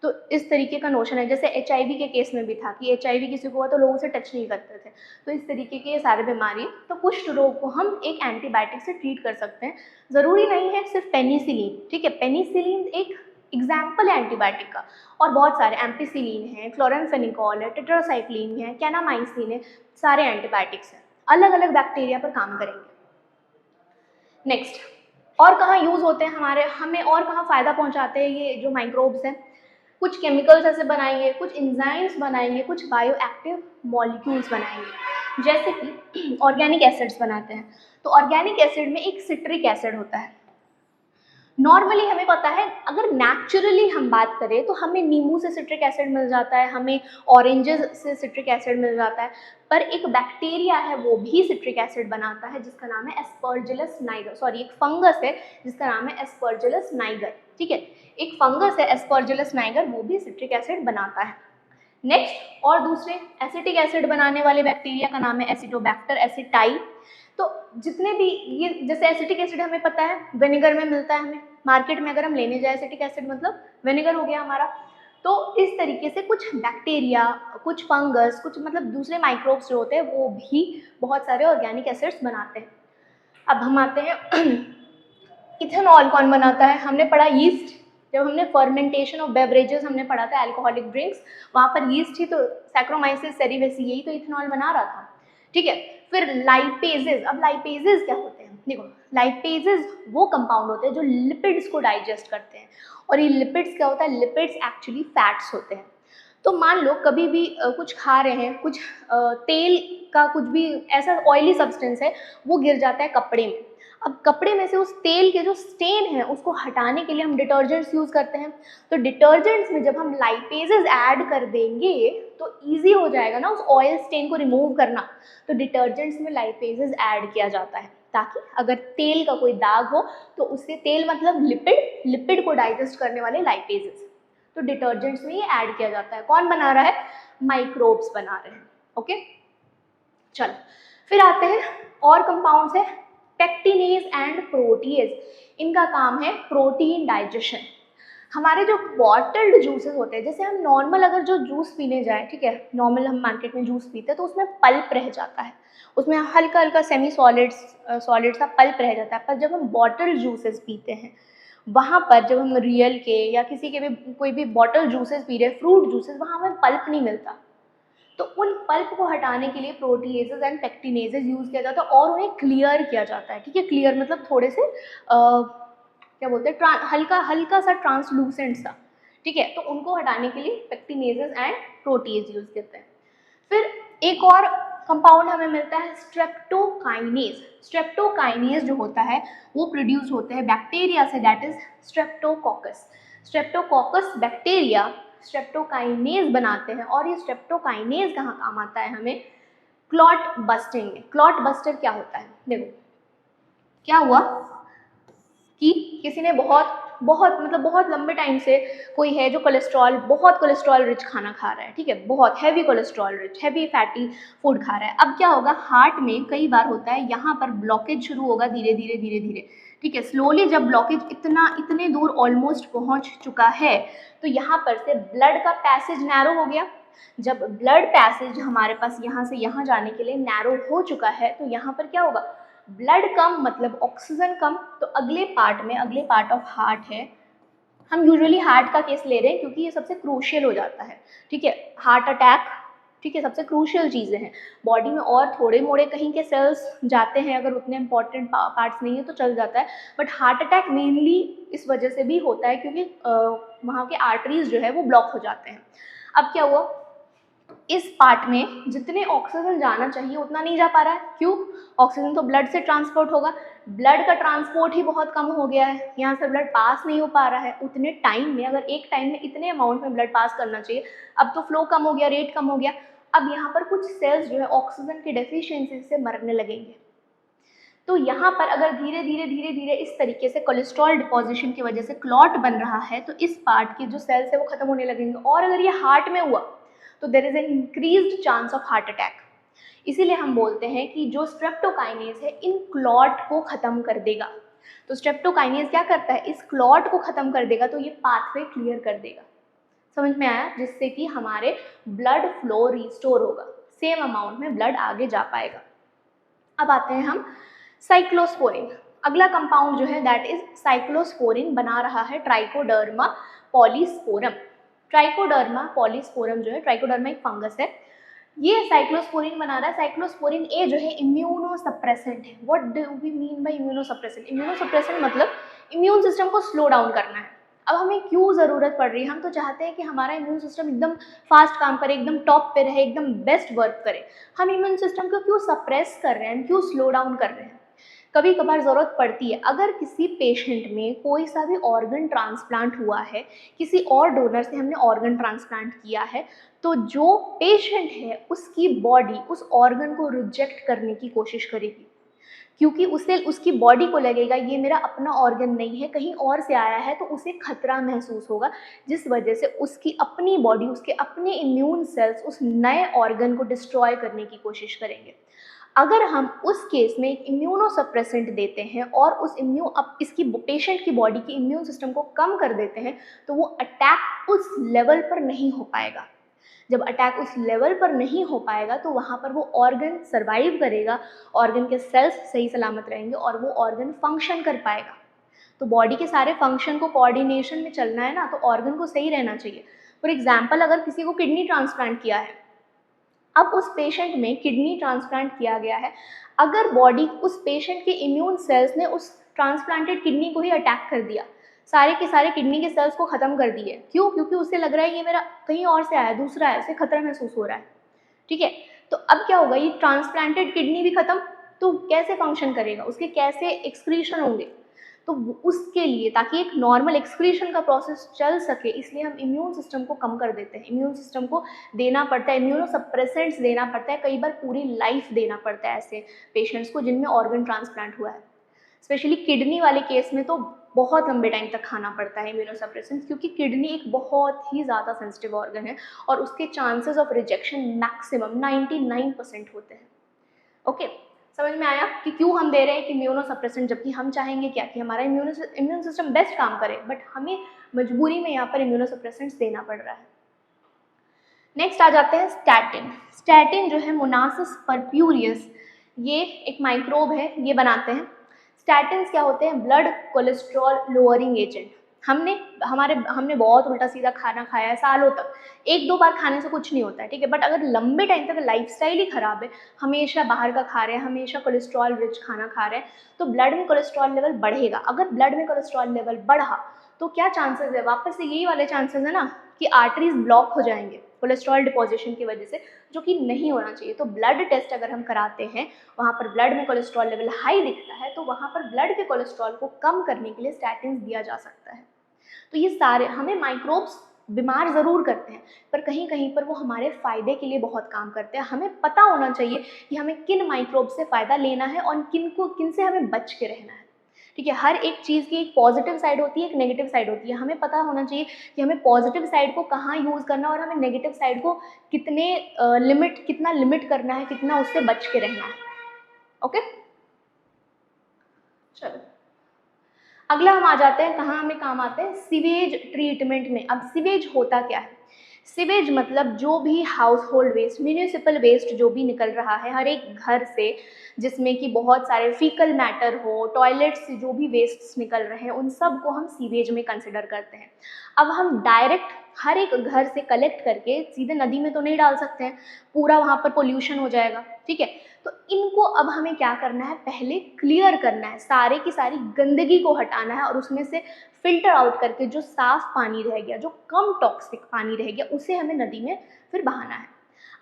तो इस तरीके का नोशन है। जैसे HIV के केस में भी था कि HIV किसी को हुआ तो लोग उसे टच नहीं करते थे, तो इस तरीके के सारे बीमारी, तो कुष्ठ रोग को हम एक एंटीबायोटिक से ट्रीट कर सकते हैं। ज़रूरी नहीं है सिर्फ पेनिसिलिन, ठीक है, पेनिसिलिन एक एग्जाम्पल है एंटीबायोटिक का, और बहुत सारे एम्पिसिलिन है, क्लोरामफेनिकोल है, टेट्रासाइक्लिन है, कैनामाइसिन है, सारे एंटीबायोटिक्स हैं, अलग अलग बैक्टीरिया पर काम करेंगे। नेक्स्ट, और कहाँ यूज़ होते हैं हमारे, हमें और कहाँ फ़ायदा पहुँचाते हैं ये जो माइक्रोब्स हैं? कुछ केमिकल्स ऐसे बनाएंगे, कुछ एंजाइम्स बनाएंगे, कुछ बायो एक्टिव मॉलिक्यूल्स बनाएंगे, जैसे कि ऑर्गेनिक एसिड्स बनाते हैं। तो ऑर्गेनिक एसिड में एक सिट्रिक एसिड होता है, नॉर्मली हमें पता है, अगर नेचुरली हम बात करें तो हमें नींबू से सिट्रिक एसिड मिल जाता है, हमें ऑरेंजेस से सिट्रिक एसिड मिल जाता है, पर एक बैक्टीरिया है वो भी सिट्रिक एसिड बनाता है जिसका नाम है एस्परजिलस नाइगर, सॉरी एक फंगस है जिसका नाम है एस्परजिलस नाइगर, ठीक है, एक फंगस है एस्परजिलस नाइगर, वो भी सिट्रिक एसिड बनाता है। नेक्स्ट, और दूसरे एसिटिक एसिड बनाने वाले बैक्टीरिया का नाम है एसिटोबैक्टर एसिटाई। तो जितने भी ये, जैसे एसिटिक एसिड हमें पता है विनेगर में मिलता है, हमें मार्केट में अगर हम लेने जाए एसिटिक एसिड मतलब विनेगर हो गया हमारा। तो इस तरीके से कुछ बैक्टीरिया, कुछ फंगस, कुछ मतलब दूसरे माइक्रोब्स जो होते हैं वो भी बहुत सारे ऑर्गेनिक एसिड्स बनाते हैं। अब हम आते हैं इथेनॉल कौन बनाता है, हमने पढ़ा यीस्ट, जब हमने फर्मेंटेशन ऑफ बेवरेजेस हमने पढ़ा था अल्कोहलिक ड्रिंक्स, वहाँ पर यीस्ट ही तो, सैक्रोमाइसिस सेरिवेसी, यही तो इथेनॉल बना रहा था, ठीक है। फिर लाइपेजेस, अब लाइपेजेस क्या होते हैं, देखो लाइपेजेस वो कंपाउंड होते हैं जो लिपिड्स को डाइजेस्ट करते हैं, और ये लिपिड्स क्या होता है, लिपिड्स एक्चुअली फैट्स होते हैं। तो मान लो कभी भी कुछ खा रहे हैं, कुछ तेल का कुछ भी ऐसा ऑयली सब्सटेंस है वो गिर जाता है कपड़े में, अब कपड़े में से उस तेल के जो स्टेन है उसको हटाने के लिए हम डिटर्जेंट्स यूज़ करते हैं। तो डिटर्जेंट्स में जब हम लाइपेजेस ऐड कर देंगे तो ईजी हो जाएगा ना उस ऑयल स्टेन को रिमूव करना, तो डिटर्जेंट्स में लाइपेजेस ऐड किया जाता है ताकि अगर तेल का कोई दाग हो तो उससे, तेल मतलब लिपिड, लिपिड को डाइजेस्ट करने वाले लाइपेजेस, तो डिटर्जेंट्स में ये ऐड किया जाता है। कौन बना रहा है, माइक्रोब्स बना रहे हैं, ओके। चलो फिर आते हैं और कंपाउंड्स है पेक्टिनेज एंड प्रोटीएज, इनका काम है प्रोटीन डाइजेशन। हमारे जो बॉटल्ड जूसेस होते हैं, जैसे हम नॉर्मल अगर जो जूस पीने जाए, ठीक है, नॉर्मल हम मार्केट में जूस पीते हैं तो उसमें पल्प रह जाता है, उसमें हल्का हल्का सेमी सॉलिड सॉलिड सा पल्प रह जाता है, पर जब हम बॉटल जूसेस पीते हैं वहाँ पर, जब हम रियल के या किसी के भी कोई भी बॉटल जूसेस पी रहे हैं, फ्रूट जूसेस, वहाँ हमें पल्प नहीं मिलता, तो उन पल्प को हटाने के लिए प्रोटीएजेस एंड पेक्टिनेजेस यूज़ किया जाता है और उन्हें क्लियर किया जाता है, ठीक है, क्लियर मतलब थोड़े से क्या बोलते हैं, हल्का हल्का सा ट्रांसलूसेंट सा, ठीक है, तो उनको हटाने के लिए पेक्टिनेजेस एंड प्रोटीएज यूज़ करते हैं। फिर एक और कंपाउंड हमें मिलता है स्ट्रेप्टोकाइनेज। स्ट्रेप्टोकाइनेज जो होता है वो प्रोड्यूस होते हैं बैक्टीरिया से, that is Streptococcus. Streptococcus bacteria streptokinase बनाते हैं, और ये स्ट्रेप्टोकाइनेज कहाँ काम आता है हमें, क्लॉट बस्टिंग में। क्लॉट बस्टर क्या होता है, देखो क्या हुआ कि किसी ने बहुत बहुत मतलब बहुत लंबे टाइम से कोई है जो कोलेस्ट्रॉल, बहुत कोलेस्ट्रॉल रिच खाना खा रहा है, ठीक है, बहुत heavy cholesterol rich, heavy fatty food खा रहा है। अब क्या होगा, हार्ट में कई बार होता है यहाँ पर ब्लॉकेज शुरू होगा धीरे धीरे धीरे धीरे, ठीक है, स्लोली जब ब्लॉकेज इतने दूर ऑलमोस्ट पहुँच चुका है तो यहाँ पर से ब्लड का पैसेज नैरो हो गया। जब ब्लड पैसेज हमारे पास यहाँ से यहाँ जाने के लिए नैरो हो चुका है तो यहाँ पर क्या होगा, ब्लड कम मतलब ऑक्सीजन कम, तो अगले पार्ट में, अगले पार्ट ऑफ हार्ट है, हम यूजुअली हार्ट का केस ले रहे हैं क्योंकि ये सबसे क्रूशियल हो जाता है, ठीक है, हार्ट अटैक, ठीक है, सबसे क्रूशियल चीज़ें हैं बॉडी में, और थोड़े मोड़े कहीं के सेल्स जाते हैं अगर उतने इंपॉर्टेंट पार्ट्स नहीं है तो चल जाता है, बट हार्ट अटैक मेनली इस वजह से भी होता है क्योंकि वहाँ के आर्टरीज जो है वो ब्लॉक हो जाते हैं। अब क्या हुआ, इस पार्ट में जितने ऑक्सीजन जाना चाहिए उतना नहीं जा पा रहा है, क्यों, ऑक्सीजन तो ब्लड से ट्रांसपोर्ट होगा, ब्लड का ट्रांसपोर्ट ही बहुत कम हो गया है, यहाँ से ब्लड पास नहीं हो पा रहा है उतने टाइम में, अगर एक टाइम में इतने अमाउंट में ब्लड पास करना चाहिए, अब तो फ्लो कम हो गया, रेट कम हो गया, अब यहाँ पर कुछ सेल्स जो है ऑक्सीजन की डेफिशिएंसी से मरने लगेंगे। तो यहाँ पर अगर धीरे धीरे धीरे धीरे इस तरीके से कोलेस्ट्रॉल डिपोजिशन की वजह से क्लॉट बन रहा है तो इस पार्ट के जो सेल्स है वो खत्म होने लगेंगे, और अगर ये हार्ट में हुआ तो there is an increased chance of heart attack. इसीलिए हम बोलते हैं कि जो स्ट्रेप्टोकाइनेज है इन क्लॉट को खत्म कर देगा। तो स्ट्रेप्टोकाइनेज क्या करता है, इस क्लॉट को खत्म कर देगा, तो ये पाथवे क्लियर कर देगा, समझ में आया, जिससे कि हमारे ब्लड फ्लो रिस्टोर होगा, सेम अमाउंट में ब्लड आगे जा पाएगा। अब आते हैं हम साइक्लोस्पोरिन, अगला कंपाउंड जो है दैट इज साइक्लोस्पोरिन बना रहा है ट्राइकोडर्मा पॉलीस्पोरम। ट्राइकोडर्मा पॉलीस्पोरम जो है, ट्राइकोडर्मा एक फंगस है, ये साइक्लोस्पोरिन बना रहा है। साइक्लोस्पोरिन ए जो है इम्यूनोसप्रेसेंट है। What do we mean by immunosuppressant, immunosuppressant मतलब इम्यून सिस्टम को स्लो डाउन करना है। अब हमें क्यों ज़रूरत पड़ रही है, हम तो चाहते हैं कि हमारा इम्यून सिस्टम एकदम फास्ट काम करे, एकदम टॉप पे रहे, एकदम बेस्ट वर्क करे, हम इम्यून सिस्टम को क्यों सप्रेस कर रहे हैं, क्यों स्लो डाउन कर रहे हैं, कभी कभार ज़रूरत पड़ती है। अगर किसी पेशेंट में कोई सा भी ऑर्गन ट्रांसप्लांट हुआ है, किसी और डोनर से हमने ऑर्गन ट्रांसप्लांट किया है, तो जो पेशेंट है उसकी बॉडी उस ऑर्गन को रिजेक्ट करने की कोशिश करेगी, क्योंकि उसे उसकी बॉडी को लगेगा ये मेरा अपना ऑर्गन नहीं है, कहीं और से आया है, तो उसे खतरा महसूस होगा, जिस वजह से उसकी अपनी बॉडी, उसके अपने इम्यून सेल्स उस नए ऑर्गन को डिस्ट्रॉय करने की कोशिश करेंगे। अगर हम उस केस में एक इम्यूनोसप्रेसेंट देते हैं और उस इसकी पेशेंट की बॉडी की इम्यून सिस्टम को कम कर देते हैं, तो वो अटैक उस लेवल पर नहीं हो पाएगा। जब अटैक उस लेवल पर नहीं हो पाएगा तो वहाँ पर वो ऑर्गन सर्वाइव करेगा, ऑर्गन के सेल्स सही सलामत रहेंगे और वो ऑर्गन फंक्शन कर पाएगा। तो बॉडी के सारे फंक्शन को कोऑर्डिनेशन में चलना है ना, तो ऑर्गन को सही रहना चाहिए। फॉर एग्जाम्पल, अगर किसी को किडनी ट्रांसप्लांट किया है, अब उस पेशेंट में किडनी ट्रांसप्लांट किया गया है, अगर बॉडी उस पेशेंट के इम्यून सेल्स ने उस ट्रांसप्लांटेड किडनी को ही अटैक कर दिया, सारे के सारे किडनी के सेल्स को ख़त्म कर दिए, क्यों? क्योंकि उसे लग रहा है ये मेरा कहीं और से आया, दूसरा है, उसे खतरा महसूस हो रहा है, ठीक है। तो अब क्या होगा, ये ट्रांसप्लांटेड किडनी भी खत्म, तो कैसे फंक्शन करेगा, उसके कैसे एक्सक्रीशन होंगे? तो उसके लिए, ताकि एक नॉर्मल एक्सक्रीशन का प्रोसेस चल सके, इसलिए हम इम्यून सिस्टम को कम कर देते हैं। इम्यून सिस्टम को देना पड़ता है, इम्यूनोसप्रेसेंट्स देना पड़ता है, कई बार पूरी लाइफ देना पड़ता है ऐसे पेशेंट्स को जिनमें ऑर्गन ट्रांसप्लांट हुआ है। स्पेशली किडनी वाले केस में तो बहुत लंबे टाइम तक खाना पड़ता है इम्यूनोसप्रेसेंट्स, क्योंकि किडनी एक बहुत ही ज़्यादा सेंसिटिव ऑर्गन है और उसके चांसेस ऑफ रिजेक्शन मैक्सिमम 99% होते हैं। ओके, समझ में आया कि क्यों हम दे रहे हैं कि इम्यूनोसप्रेसेंट, जबकि हम चाहेंगे क्या कि हमारा इम्यून सिस्टम बेस्ट काम करे, बट हमें मजबूरी में यहाँ पर इम्यूनोसप्रेसेंट्स देना पड़ रहा है। नेक्स्ट आ जाते हैं स्टैटिन। स्टैटिन जो है मोनासिस परप्यूरियस, ये एक माइक्रोब है, ये बनाते हैं। स्टैटिन्स क्या होते हैं? Blood cholesterol lowering agent. हमने बहुत उल्टा सीधा खाना खाया है सालों तक, एक दो बार खाने से कुछ नहीं होता है, ठीक है, बट अगर लंबे टाइम तक लाइफस्टाइल ही खराब है, हमेशा बाहर का खा रहे हैं, हमेशा कोलेस्ट्रॉल रिच खाना खा रहे हैं, तो ब्लड में कोलेस्ट्रॉल लेवल बढ़ेगा। अगर ब्लड में कोलेस्ट्रॉल लेवल बढ़ा तो क्या चांसेस है? वापस से यही वाले चांसेस है ना कि आर्टरीज ब्लॉक हो जाएंगे कोलेस्ट्रॉल डिपोजिशन की वजह से, जो कि नहीं होना चाहिए। तो ब्लड टेस्ट अगर हम कराते हैं, वहाँ पर ब्लड में कोलेस्ट्रॉल लेवल हाई दिखता है, तो वहाँ पर ब्लड के कोलेस्ट्रॉल को कम करने के लिए स्टैटिन दिया जा सकता है। तो ये सारे हमें माइक्रोब्स बीमार ज़रूर करते हैं, पर कहीं कहीं पर वो हमारे फ़ायदे के लिए बहुत काम करते हैं। हमें पता होना चाहिए कि हमें किन माइक्रोब से फ़ायदा लेना है और किन से हमें बच के रहना है, ठीक है। हर एक चीज़ की एक पॉजिटिव साइड होती है, एक नेगेटिव साइड होती है। हमें पता होना चाहिए कि हमें पॉजिटिव साइड को कहाँ यूज़ करना है और हमें नेगेटिव साइड को कितना लिमिट करना है, कितना उससे बच के रहना है। ओके, चलो अगला हम आ जाते हैं, कहाँ हमें काम आते हैं? सीवेज ट्रीटमेंट में। अब सीवेज होता क्या है? सीवेज मतलब जो भी household waste, municipal waste जो भी निकल रहा है हर एक घर से, जिसमें कि बहुत सारे फीकल मैटर हो, टॉयलेट से जो भी वेस्ट निकल रहे हैं, उन सब को हम सीवेज में कंसिडर करते हैं। अब हम डायरेक्ट हर एक घर से कलेक्ट करके सीधे नदी में तो नहीं डाल सकते हैं, पूरा वहाँ पर पोल्यूशन हो जाएगा, ठीक है। तो इनको अब हमें क्या करना है? पहले क्लियर करना है, सारे की सारी गंदगी को हटाना है और उसमें से फिल्टर आउट करके जो साफ पानी रह गया, जो कम टॉक्सिक पानी रह गया, उसे हमें नदी में फिर बहाना है।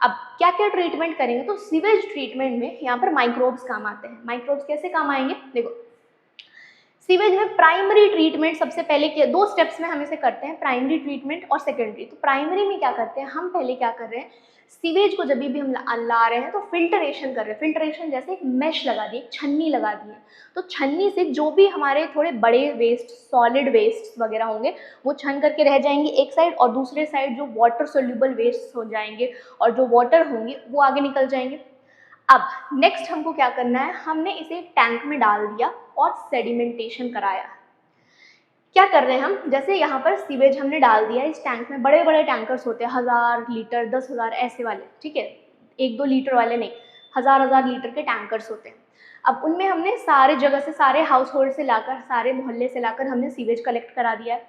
अब क्या क्या ट्रीटमेंट करेंगे? तो सीवेज ट्रीटमेंट में यहाँ पर माइक्रोब्स काम आते हैं। माइक्रोब्स कैसे काम आएंगे? देखो, सीवेज में प्राइमरी ट्रीटमेंट सबसे पहले दो स्टेप्स में हम इसे करते हैं, प्राइमरी ट्रीटमेंट और सेकेंडरी। तो प्राइमरी में क्या करते हैं हम? पहले क्या कर रहे हैं, सीवेज को जब भी हम ला रहे हैं तो फिल्टरेशन कर रहे हैं। फिल्टरेशन जैसे एक मेश लगा दी, एक छन्नी लगा दी है, तो छन्नी से जो भी हमारे थोड़े बड़े वेस्ट, सॉलिड वेस्ट वगैरह होंगे, वो छन करके रह जाएंगे एक साइड, और दूसरे साइड जो वाटर सोल्यूबल वेस्ट हो जाएंगे और जो वाटर होंगे वो आगे निकल जाएंगे। अब नेक्स्ट हमको क्या करना है? हमने इसे एक टैंक में डाल दिया और सेडिमेंटेशन कराया। क्या कर रहे हैं हम? जैसे यहाँ पर सीवेज हमने डाल दिया, इस टैंक में बड़े बड़े टैंकर्स होते हैं, 1000 लीटर, 10,000 ऐसे वाले, ठीक है, 1-2 लीटर वाले नहीं, 1000 लीटर के टैंकर्स होते हैं। अब उनमें हमने सारे जगह से, सारे हाउस होल्ड से लाकर, सारे मोहल्ले से लाकर हमने सीवेज कलेक्ट करा दिया है।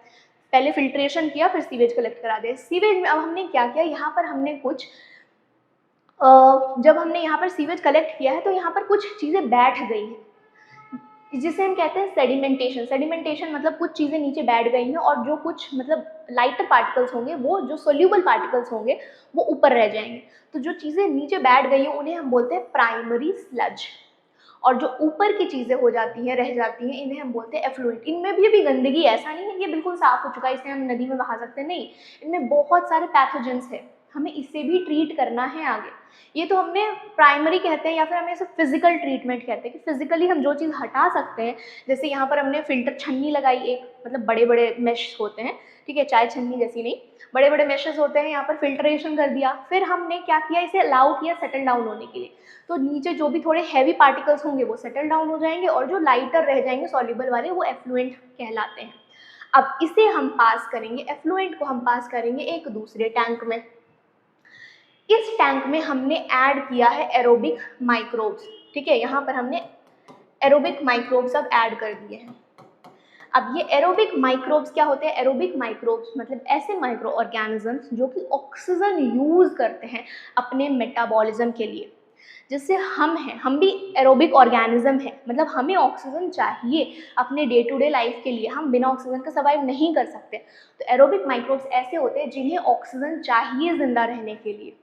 पहले फिल्ट्रेशन किया, फिर सीवेज कलेक्ट करा दिया। सीवेज में अब हमने क्या किया, यहाँ पर हमने कुछ जब हमने यहाँ पर सीवेज कलेक्ट किया है तो यहाँ पर कुछ चीज़ें बैठ गई हैं, जिसे हम कहते हैं सेडिमेंटेशन। सेडिमेंटेशन मतलब कुछ चीज़ें नीचे बैठ गई हैं और जो कुछ मतलब लाइटर पार्टिकल्स होंगे, वो जो सोल्यूबल पार्टिकल्स होंगे वो ऊपर रह जाएंगे। तो जो चीज़ें नीचे बैठ गई हैं उन्हें हम बोलते हैं प्राइमरी स्लज। और जो ऊपर की चीज़ें हो जाती हैं, रह जाती हैं, इन्हें हम बोलते हैं एफ्लुएंट। इनमें भी अभी गंदगी, ऐसा नहीं है कि ये बिल्कुल साफ़ हो चुका है इसे हम नदी में बहा सकते हैं, नहीं, इनमें बहुत सारे पैथोजेंस हैं, हमें इसे भी ट्रीट करना है आगे। ये तो हमने प्राइमरी कहते हैं या फिर हमें इसे फिजिकल ट्रीटमेंट कहते हैं कि फिजिकली हम जो चीज़ हटा सकते हैं। जैसे यहाँ पर हमने फिल्टर छन्नी लगाई एक, मतलब बड़े बड़े मेश होते हैं, ठीक है, चाय छन्नी जैसी नहीं, बड़े बड़े मेशेस होते हैं, यहाँ पर फिल्ट्रेशन कर दिया, फिर हमने क्या किया, इसे अलाउ किया सेटल डाउन होने के लिए। तो नीचे जो भी थोड़े हैवी पार्टिकल्स होंगे वो सेटल डाउन हो जाएंगे और जो लाइटर रह जाएंगे सॉल्युबल वाले वो एफ्लुएंट कहलाते हैं। अब इसे हम पास करेंगे, एफ्लुएंट को हम पास करेंगे एक दूसरे टैंक में। इस टैंक में हमने ऐड किया है एरोबिक माइक्रोब्स, ठीक है, यहाँ पर हमने एरोबिक माइक्रोब्स अब ऐड कर दिए हैं। अब ये एरोबिक माइक्रोब्स क्या होते हैं? एरोबिक माइक्रोब्स मतलब ऐसे माइक्रो ऑर्गेनिजम्स जो कि ऑक्सीजन यूज करते हैं अपने मेटाबॉलिज्म के लिए। जैसे हम हैं, हम भी एरोबिक ऑर्गेनिज्म हैं, मतलब हमें ऑक्सीजन चाहिए अपने डे टू डे लाइफ के लिए, हम बिना ऑक्सीजन के सर्वाइव नहीं कर सकते। तो एरोबिक माइक्रोब्स ऐसे होते हैं जिन्हें ऑक्सीजन चाहिए जिंदा रहने के लिए।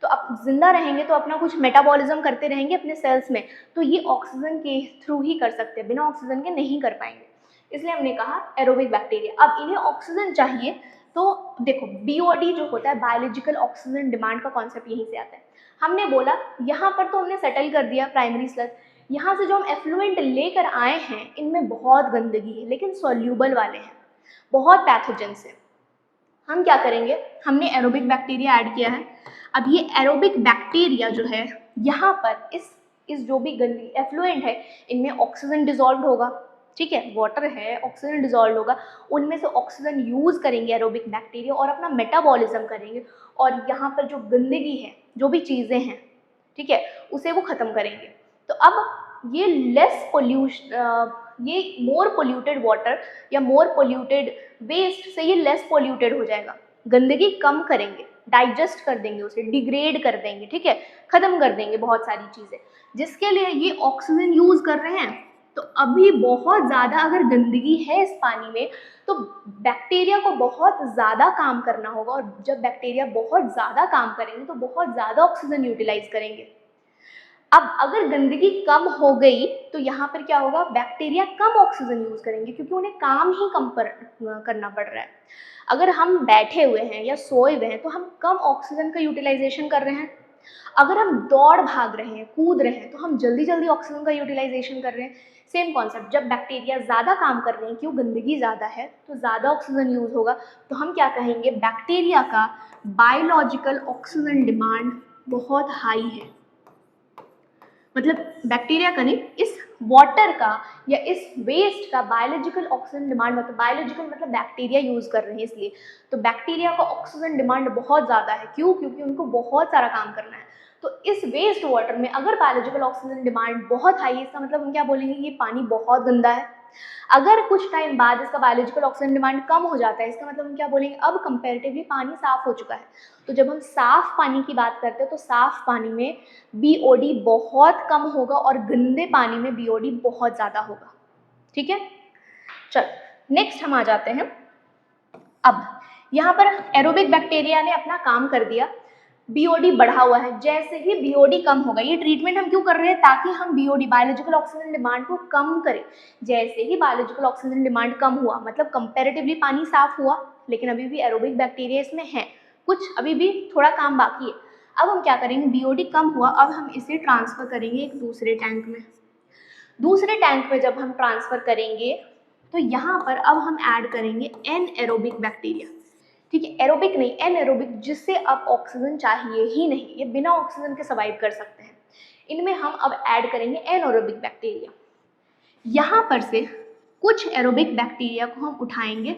तो अब जिंदा रहेंगे तो अपना कुछ मेटाबॉलिज्म करते रहेंगे अपने सेल्स में, तो ये ऑक्सीजन के थ्रू ही कर सकते हैं, बिना ऑक्सीजन के नहीं कर पाएंगे। इसलिए हमने कहा एरोबिक बैक्टीरिया। अब इन्हें ऑक्सीजन चाहिए, तो देखो बीओडी जो होता है, बायोलॉजिकल ऑक्सीजन डिमांड का कॉन्सेप्ट यहीं से आता है। हमने बोला यहाँ पर तो हमने सेटल कर दिया प्राइमरी स्लज, यहाँ से जो हम एफ्लुएंट लेकर आए हैं इनमें बहुत गंदगी है, लेकिन सॉल्यूबल वाले हैं, बहुत पैथोजेंस है। हम क्या करेंगे, हमने एरोबिक बैक्टीरिया ऐड किया है। अब ये एरोबिक बैक्टीरिया जो है यहाँ पर इस जो भी गंदी एफ्लुएंट है इनमें ऑक्सीजन डिजॉल्व होगा, ठीक है, वाटर है, ऑक्सीजन डिजॉल्व होगा, उनमें से ऑक्सीजन यूज करेंगे एरोबिक बैक्टीरिया और अपना मेटाबॉलिज्म करेंगे, और यहाँ पर जो गंदगी है, जो भी चीज़ें हैं, ठीक है, उसे वो ख़त्म करेंगे। तो अब ये ये मोर पोल्यूटेड वाटर या मोर पोल्यूटेड वेस्ट से ये लेस पोल्यूटेड हो जाएगा, गंदगी कम करेंगे, डाइजेस्ट कर देंगे उसे, डिग्रेड कर देंगे, ठीक है, ख़त्म कर देंगे बहुत सारी चीज़ें, जिसके लिए ये ऑक्सीजन यूज़ कर रहे हैं। तो अभी बहुत ज़्यादा अगर गंदगी है इस पानी में तो बैक्टीरिया को बहुत ज़्यादा काम करना होगा, और जब बैक्टीरिया बहुत ज़्यादा काम करेंगे तो बहुत ज़्यादा ऑक्सीजन यूटिलाइज करेंगे। अब अगर गंदगी कम हो गई तो यहाँ पर क्या होगा, बैक्टीरिया कम ऑक्सीजन यूज़ करेंगे क्योंकि उन्हें काम ही कम करना पड़ रहा है। अगर हम बैठे हुए हैं या सोए हुए हैं तो हम कम ऑक्सीजन का यूटिलाइजेशन कर रहे हैं। अगर हम दौड़ भाग रहे हैं, कूद रहे हैं, तो हम जल्दी जल्दी ऑक्सीजन का यूटिलाइजेशन कर रहे हैं। सेम कॉन्सेप्ट, जब बैक्टीरिया ज़्यादा काम कर रहे हैं, क्यों, गंदगी ज़्यादा है तो ज़्यादा ऑक्सीजन यूज़ होगा, तो हम क्या कहेंगे, बैक्टीरिया का बायोलॉजिकल ऑक्सीजन डिमांड बहुत हाई है। मतलब बैक्टीरिया का नहीं, इस वाटर का या इस वेस्ट का बायोलॉजिकल ऑक्सीजन डिमांड, मतलब बायोलॉजिकल मतलब बैक्टीरिया यूज कर रहे हैं इसलिए, तो बैक्टीरिया का ऑक्सीजन डिमांड बहुत ज़्यादा है। क्यों? क्योंकि उनको बहुत सारा काम करना है। तो इस वेस्ट वाटर में अगर बायोलॉजिकल ऑक्सीजन डिमांड बहुत हाई है, इसका मतलब हम क्या बोलेंगे, ये पानी बहुत गंदा है। अगर कुछ टाइम बाद इसका बायोलॉजिकल ऑक्सीजन डिमांड कम हो जाता है, इसका मतलब हम क्या बोलेंगे, अब कंपैरेटिवली पानी साफ हो चुका है। तो जब हम साफ पानी की बात करते हैं तो साफ पानी में बीओडी बहुत कम होगा और गंदे पानी में बीओडी बहुत ज़्यादा होगा, ठीक है। चल नेक्स्ट हम आ जाते हैं। अब यहाँ पर एरोबिक बैक्टीरिया ने अपना काम कर दिया, बीओडी बढ़ा हुआ है, जैसे ही बीओडी कम होगा, ये ट्रीटमेंट हम क्यों कर रहे हैं, ताकि हम बीओडी बायोलॉजिकल ऑक्सीजन डिमांड को कम करें। जैसे ही बायोलॉजिकल ऑक्सीजन डिमांड कम हुआ, मतलब कंपैरेटिवली पानी साफ हुआ, लेकिन अभी भी एरोबिक बैक्टीरिया इसमें है, कुछ अभी भी थोड़ा काम बाकी है। अब हम क्या करेंगे, बीओडी कम हुआ, अब हम इसे ट्रांसफर करेंगे एक दूसरे टैंक में। दूसरे टैंक में जब हम ट्रांसफर करेंगे तो यहाँ पर अब हम ऐड करेंगे एन एरोबिक बैक्टीरिया, ठीक है, एरोबिक नहीं, एन एरोबिक, जिससे अब ऑक्सीजन चाहिए ही नहीं, ये बिना ऑक्सीजन के सर्वाइव कर सकते हैं। इनमें हम अब ऐड करेंगे एन एरोबिक बैक्टीरिया। यहाँ पर से कुछ एरोबिक बैक्टीरिया को हम उठाएंगे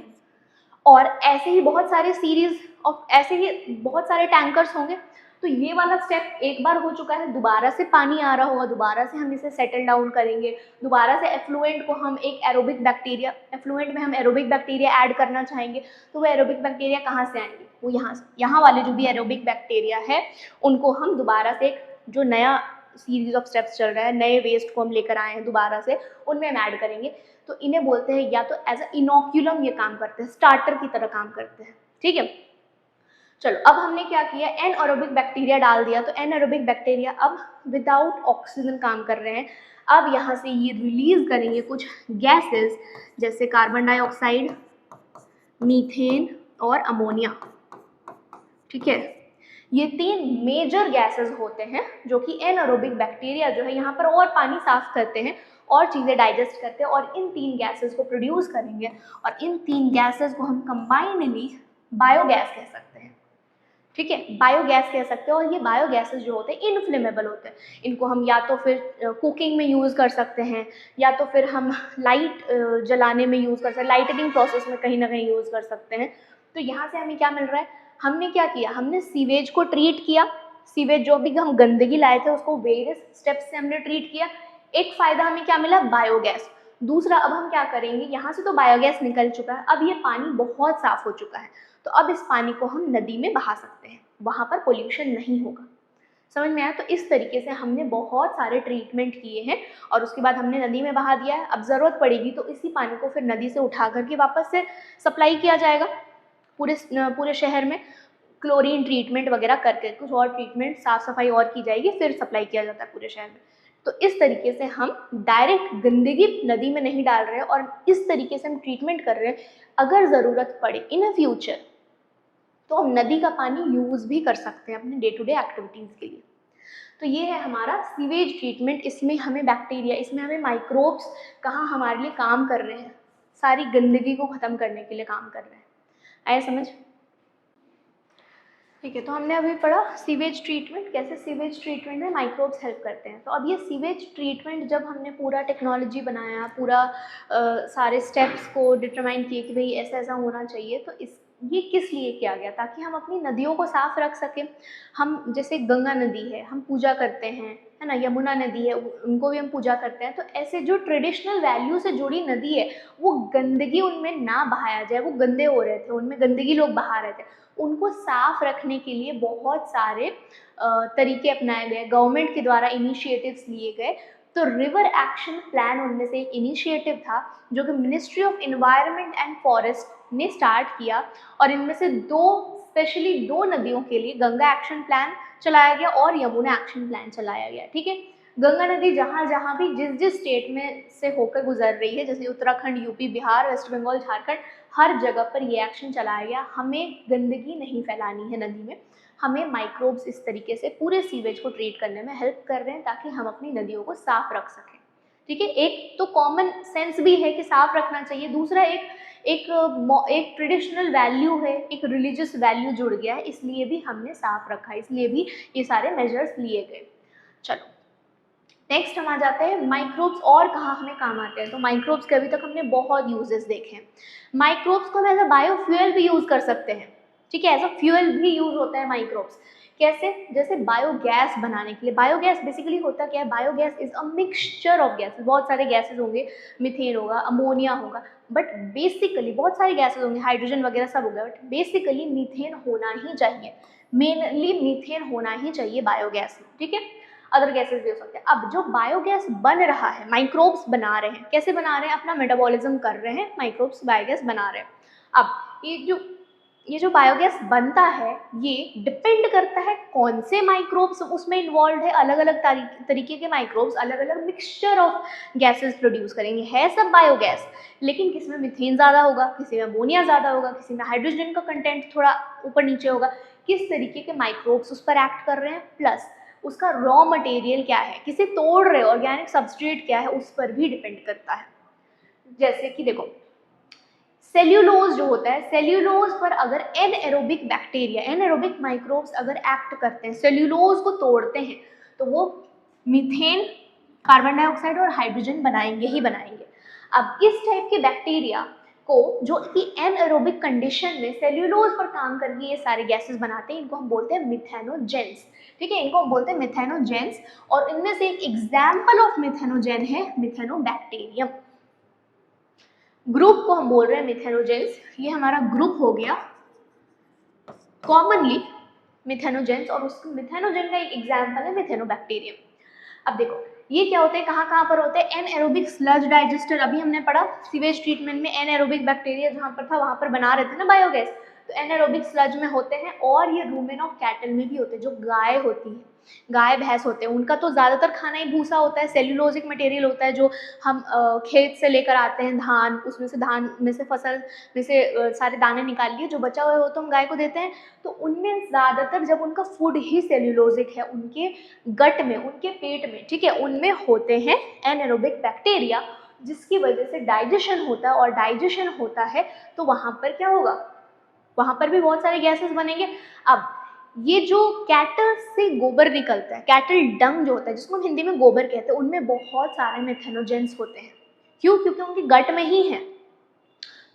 और ऐसे ही बहुत सारे सीरीज ऑफ ऐसे ही बहुत सारे टैंकर्स होंगे। तो ये वाला स्टेप एक बार हो चुका है, दोबारा से पानी आ रहा होगा, दोबारा से हम इसे सेटल डाउन करेंगे, दोबारा से एफ्लुएंट को हम एक एरोबिक बैक्टीरिया, एफ्लुएंट में हम एरोबिक बैक्टीरिया ऐड करना चाहेंगे, तो वो एरोबिक बैक्टीरिया कहाँ से आएंगे, वो यहाँ से, यहाँ वाले जो भी एरोबिक बैक्टीरिया है उनको हम दोबारा से जो नया सीरीज ऑफ स्टेप्स चल रहा है, नए वेस्ट को हम लेकर आए हैं दोबारा से, उनमें हम ऐड करेंगे। तो इन्हें बोलते हैं या तो एज अ इनोक्यूलम ये काम करते हैं, स्टार्टर की तरह काम करते हैं, ठीक है। चलो अब हमने क्या किया, एनएरोबिक बैक्टीरिया डाल दिया, तो एनएरोबिक बैक्टीरिया अब विदाउट ऑक्सीजन काम कर रहे हैं। अब यहाँ से ये रिलीज करेंगे कुछ गैसेस जैसे कार्बन डाइऑक्साइड, मीथेन और अमोनिया। ठीक है, ये 3 मेजर गैसेस होते हैं जो कि एनएरोबिक बैक्टीरिया जो है यहाँ पर और पानी साफ करते हैं और चीज़ें डाइजेस्ट करते हैं और इन 3 गैसेस को प्रोड्यूस करेंगे और इन 3 गैसेस को हम कंबाइनली बायोगैस कह सकते हैं। ठीक है, बायोगैस कह सकते हैं और ये बायोगैसेस जो होते हैं इनफ्लेमेबल होते हैं। इनको हम या तो फिर कुकिंग में यूज़ कर सकते हैं या तो फिर हम लाइट जलाने में यूज़ कर सकते हैं, लाइटनिंग प्रोसेस में कहीं ना कहीं यूज़ कर सकते हैं। तो यहाँ से हमें क्या मिल रहा है, हमने क्या किया, हमने सीवेज को ट्रीट किया, सीवेज जो भी हम गंदगी लाए थे उसको वेरियस स्टेप्स से हमने ट्रीट किया। एक फ़ायदा हमें क्या मिला, बायोगैस। दूसरा, अब हम क्या करेंगे, यहाँ से तो बायोगैस निकल चुका है, अब ये पानी बहुत साफ़ हो चुका है, तो अब इस पानी को हम नदी में बहा सकते हैं, वहाँ पर पोल्यूशन नहीं होगा। समझ में आया? तो इस तरीके से हमने बहुत सारे ट्रीटमेंट किए हैं और उसके बाद हमने नदी में बहा दिया है। अब ज़रूरत पड़ेगी तो इसी पानी को फिर नदी से उठा करके वापस से सप्लाई किया जाएगा पूरे शहर में, क्लोरीन ट्रीटमेंट वगैरह करके कुछ और ट्रीटमेंट, साफ़ सफाई और की जाएगी, फिर सप्लाई किया जाता है पूरे शहर में। तो इस तरीके से हम डायरेक्ट गंदगी नदी में नहीं डाल रहे हैं और इस तरीके से हम ट्रीटमेंट कर रहे हैं। अगर ज़रूरत पड़े इन अ फ्यूचर तो हम नदी का पानी यूज़ भी कर सकते हैं अपने डे टू डे एक्टिविटीज़ के लिए। तो ये है हमारा सीवेज ट्रीटमेंट। इसमें हमें बैक्टीरिया, इसमें हमें माइक्रोब्स कहाँ हमारे लिए काम कर रहे हैं, सारी गंदगी को ख़त्म करने के लिए काम कर रहे हैं। आया समझ? ठीक है, तो हमने अभी पढ़ा सीवेज ट्रीटमेंट, कैसे सीवेज ट्रीटमेंट में माइक्रोब्स हेल्प करते हैं। तो अब ये सीवेज ट्रीटमेंट जब हमने पूरा टेक्नोलॉजी बनाया, पूरा सारे स्टेप्स को डिटरमाइन किए कि भाई ऐसा ऐसा होना चाहिए, तो ये किस लिए किया गया, ताकि हम अपनी नदियों को साफ रख सकें। हम जैसे गंगा नदी है हम पूजा करते हैं, है ना, यमुना नदी है उनको भी हम पूजा करते हैं। तो ऐसे जो ट्रेडिशनल वैल्यू से जुड़ी नदी है वो गंदगी उनमें ना बहाया जाए, वो गंदे हो रहे थे, उनमें गंदगी लोग बहा रहे थे, उनको साफ रखने के लिए बहुत सारे तरीके अपनाए गए, गवर्नमेंट के द्वारा इनिशिएटिव्स लिए गए। तो रिवर एक्शन प्लान उनमें से एक इनिशिएटिव था जो कि ministry of environment and forest ने स्टार्ट किया और इनमें से स्पेशली दो नदियों के लिए गंगा एक्शन प्लान चलाया गया और यमुना एक्शन प्लान चलाया गया। ठीक है, गंगा नदी जहाँ जहाँ भी जिस जिस स्टेट में से होकर गुजर रही है, जैसे उत्तराखंड, यूपी, बिहार, वेस्ट बंगाल, झारखंड, हर जगह पर ये एक्शन चलाया गया। हमें गंदगी नहीं फैलानी है नदी में, हमें माइक्रोब्स इस तरीके से पूरे सीवेज को ट्रीट करने में हेल्प कर रहे हैं ताकि हम अपनी नदियों को साफ रख सकें। ठीक है, एक तो कॉमन सेंस भी है कि साफ रखना चाहिए, दूसरा एक ट्रेडिशनल वैल्यू है, एक रिलीजियस वैल्यू जुड़ गया है, इसलिए भी हमने साफ रखा है, इसलिए भी ये सारे मेजर्स लिए गए। चलो नेक्स्ट हम आ जाते हैं माइक्रोब्स और कहाँ हमें काम आते हैं। तो माइक्रोब्स के अभी तक हमने बहुत यूजेस देखे हैं। माइक्रोब्स को हम एज अ बायोफ्यूल भी यूज़ कर सकते हैं। ठीक है, एज अ फ्यूल भी यूज़ होता है माइक्रोब्स। कैसे? जैसे बायोगैस बनाने के लिए। बायोगैस बेसिकली होता क्या है, biogas is a mixture of gases, बहुत सारे गैसेस होंगे, मीथेन होगा, अमोनिया होगा, बट बेसिकली बहुत सारे गैसेस होंगे, हाइड्रोजन वगैरह सब होगा, बट बेसिकली मीथेन होना ही चाहिए, मेनली मीथेन होना ही चाहिए बायोगैस में। ठीक है, अदर गैसेस भी हो सकते हैं। अब जो बायोगैस बन रहा है, माइक्रोब्स बना रहे हैं, कैसे बना रहे हैं, अपना मेटाबॉलिज्म कर रहे हैं, माइक्रोब्स बायोगैस बना रहे हैं। अब ये जो बायोगैस बनता है ये डिपेंड करता है कौन से माइक्रोब्स उसमें इन्वॉल्व है। अलग अलग तरीके के माइक्रोब्स अलग अलग मिक्सचर ऑफ गैसेस प्रोड्यूस करेंगे, है सब बायोगैस, लेकिन किसी में मीथेन ज़्यादा होगा, किसी में अमोनिया ज़्यादा होगा, किसी में हाइड्रोजन का कंटेंट थोड़ा ऊपर नीचे होगा। किस तरीके के माइक्रोब्स उस पर एक्ट कर रहे हैं, प्लस उसका रॉ मटेरियल क्या है, किसे तोड़ रहे, ऑर्गेनिक सब्सट्रेट क्या है, उस पर भी डिपेंड करता है। जैसे कि देखो सेल्यूलोज जो होता है, सेल्यूलोज पर अगर एनएरोबिक बैक्टीरिया, एनएरोबिक माइक्रोब्स अगर एक्ट करते हैं, सेल्यूलोज को तोड़ते हैं, तो वो मीथेन, कार्बन डाइऑक्साइड और हाइड्रोजन बनाएंगे ही बनाएंगे। अब इस टाइप के बैक्टीरिया को जो कि एनएरोबिक कंडीशन में सेल्यूलोज पर काम करके ये सारे गैसेस बनाते हैं, इनको हम बोलते हैं मिथेनोजेंस। ठीक है, इनको हम बोलते हैं मिथेनोजेंस, और इनमें से एक एग्जाम्पल ऑफ मिथेनोजेन है मिथेनोबैक्टीरियम। ग्रुप को हम बोल रहे हैं मिथेनोजेंस, ये हमारा ग्रुप हो गया कॉमनली मिथेनोजेंस, और उस मिथेनोजेन का एक एग्जाम्पल है मिथेनोबैक्टीरियम। अब देखो ये क्या होते हैं, कहाँ कहाँ पर होते हैं, एनएरोबिक स्लज डाइजेस्टर, अभी हमने पढ़ा सीवेज ट्रीटमेंट में एनएरोबिक बैक्टीरिया जहाँ पर था वहाँ पर बना रहे थे ना बायोगैस, तो तो एनारोबिक स्लज में होते हैं, और ये रूमेन ऑफ कैटल में भी होते हैं, जो गाय होती है, गाय भैंस होते हैं, उनका तो ज़्यादातर खाना ही भूसा होता है, सेल्यूलोजिक मटेरियल होता है, जो हम खेत से लेकर आते हैं, धान, उसमें से धान में से फसल में से सारे दाने निकाल लिए, जो बचा हुआ है वो तो हम गाय को देते हैं। तो उनमें ज़्यादातर जब उनका फूड ही सेल्यूलोजिक है, उनके गट में, उनके पेट में, ठीक है, उनमें होते हैं एनारोबिक बैक्टीरिया, जिसकी वजह से डाइजेशन होता है, और डाइजेशन होता है तो वहाँ पर क्या होगा, वहाँ पर भी बहुत सारे गैसेस बनेंगे। अब ये जो कैटल से गोबर निकलता है, कैटल डंग जो होता है, जिसको हम हिंदी में गोबर कहते हैं, उनमें बहुत सारे मेथेनोजेंस होते हैं। क्यों? क्योंकि उनके गट में ही है।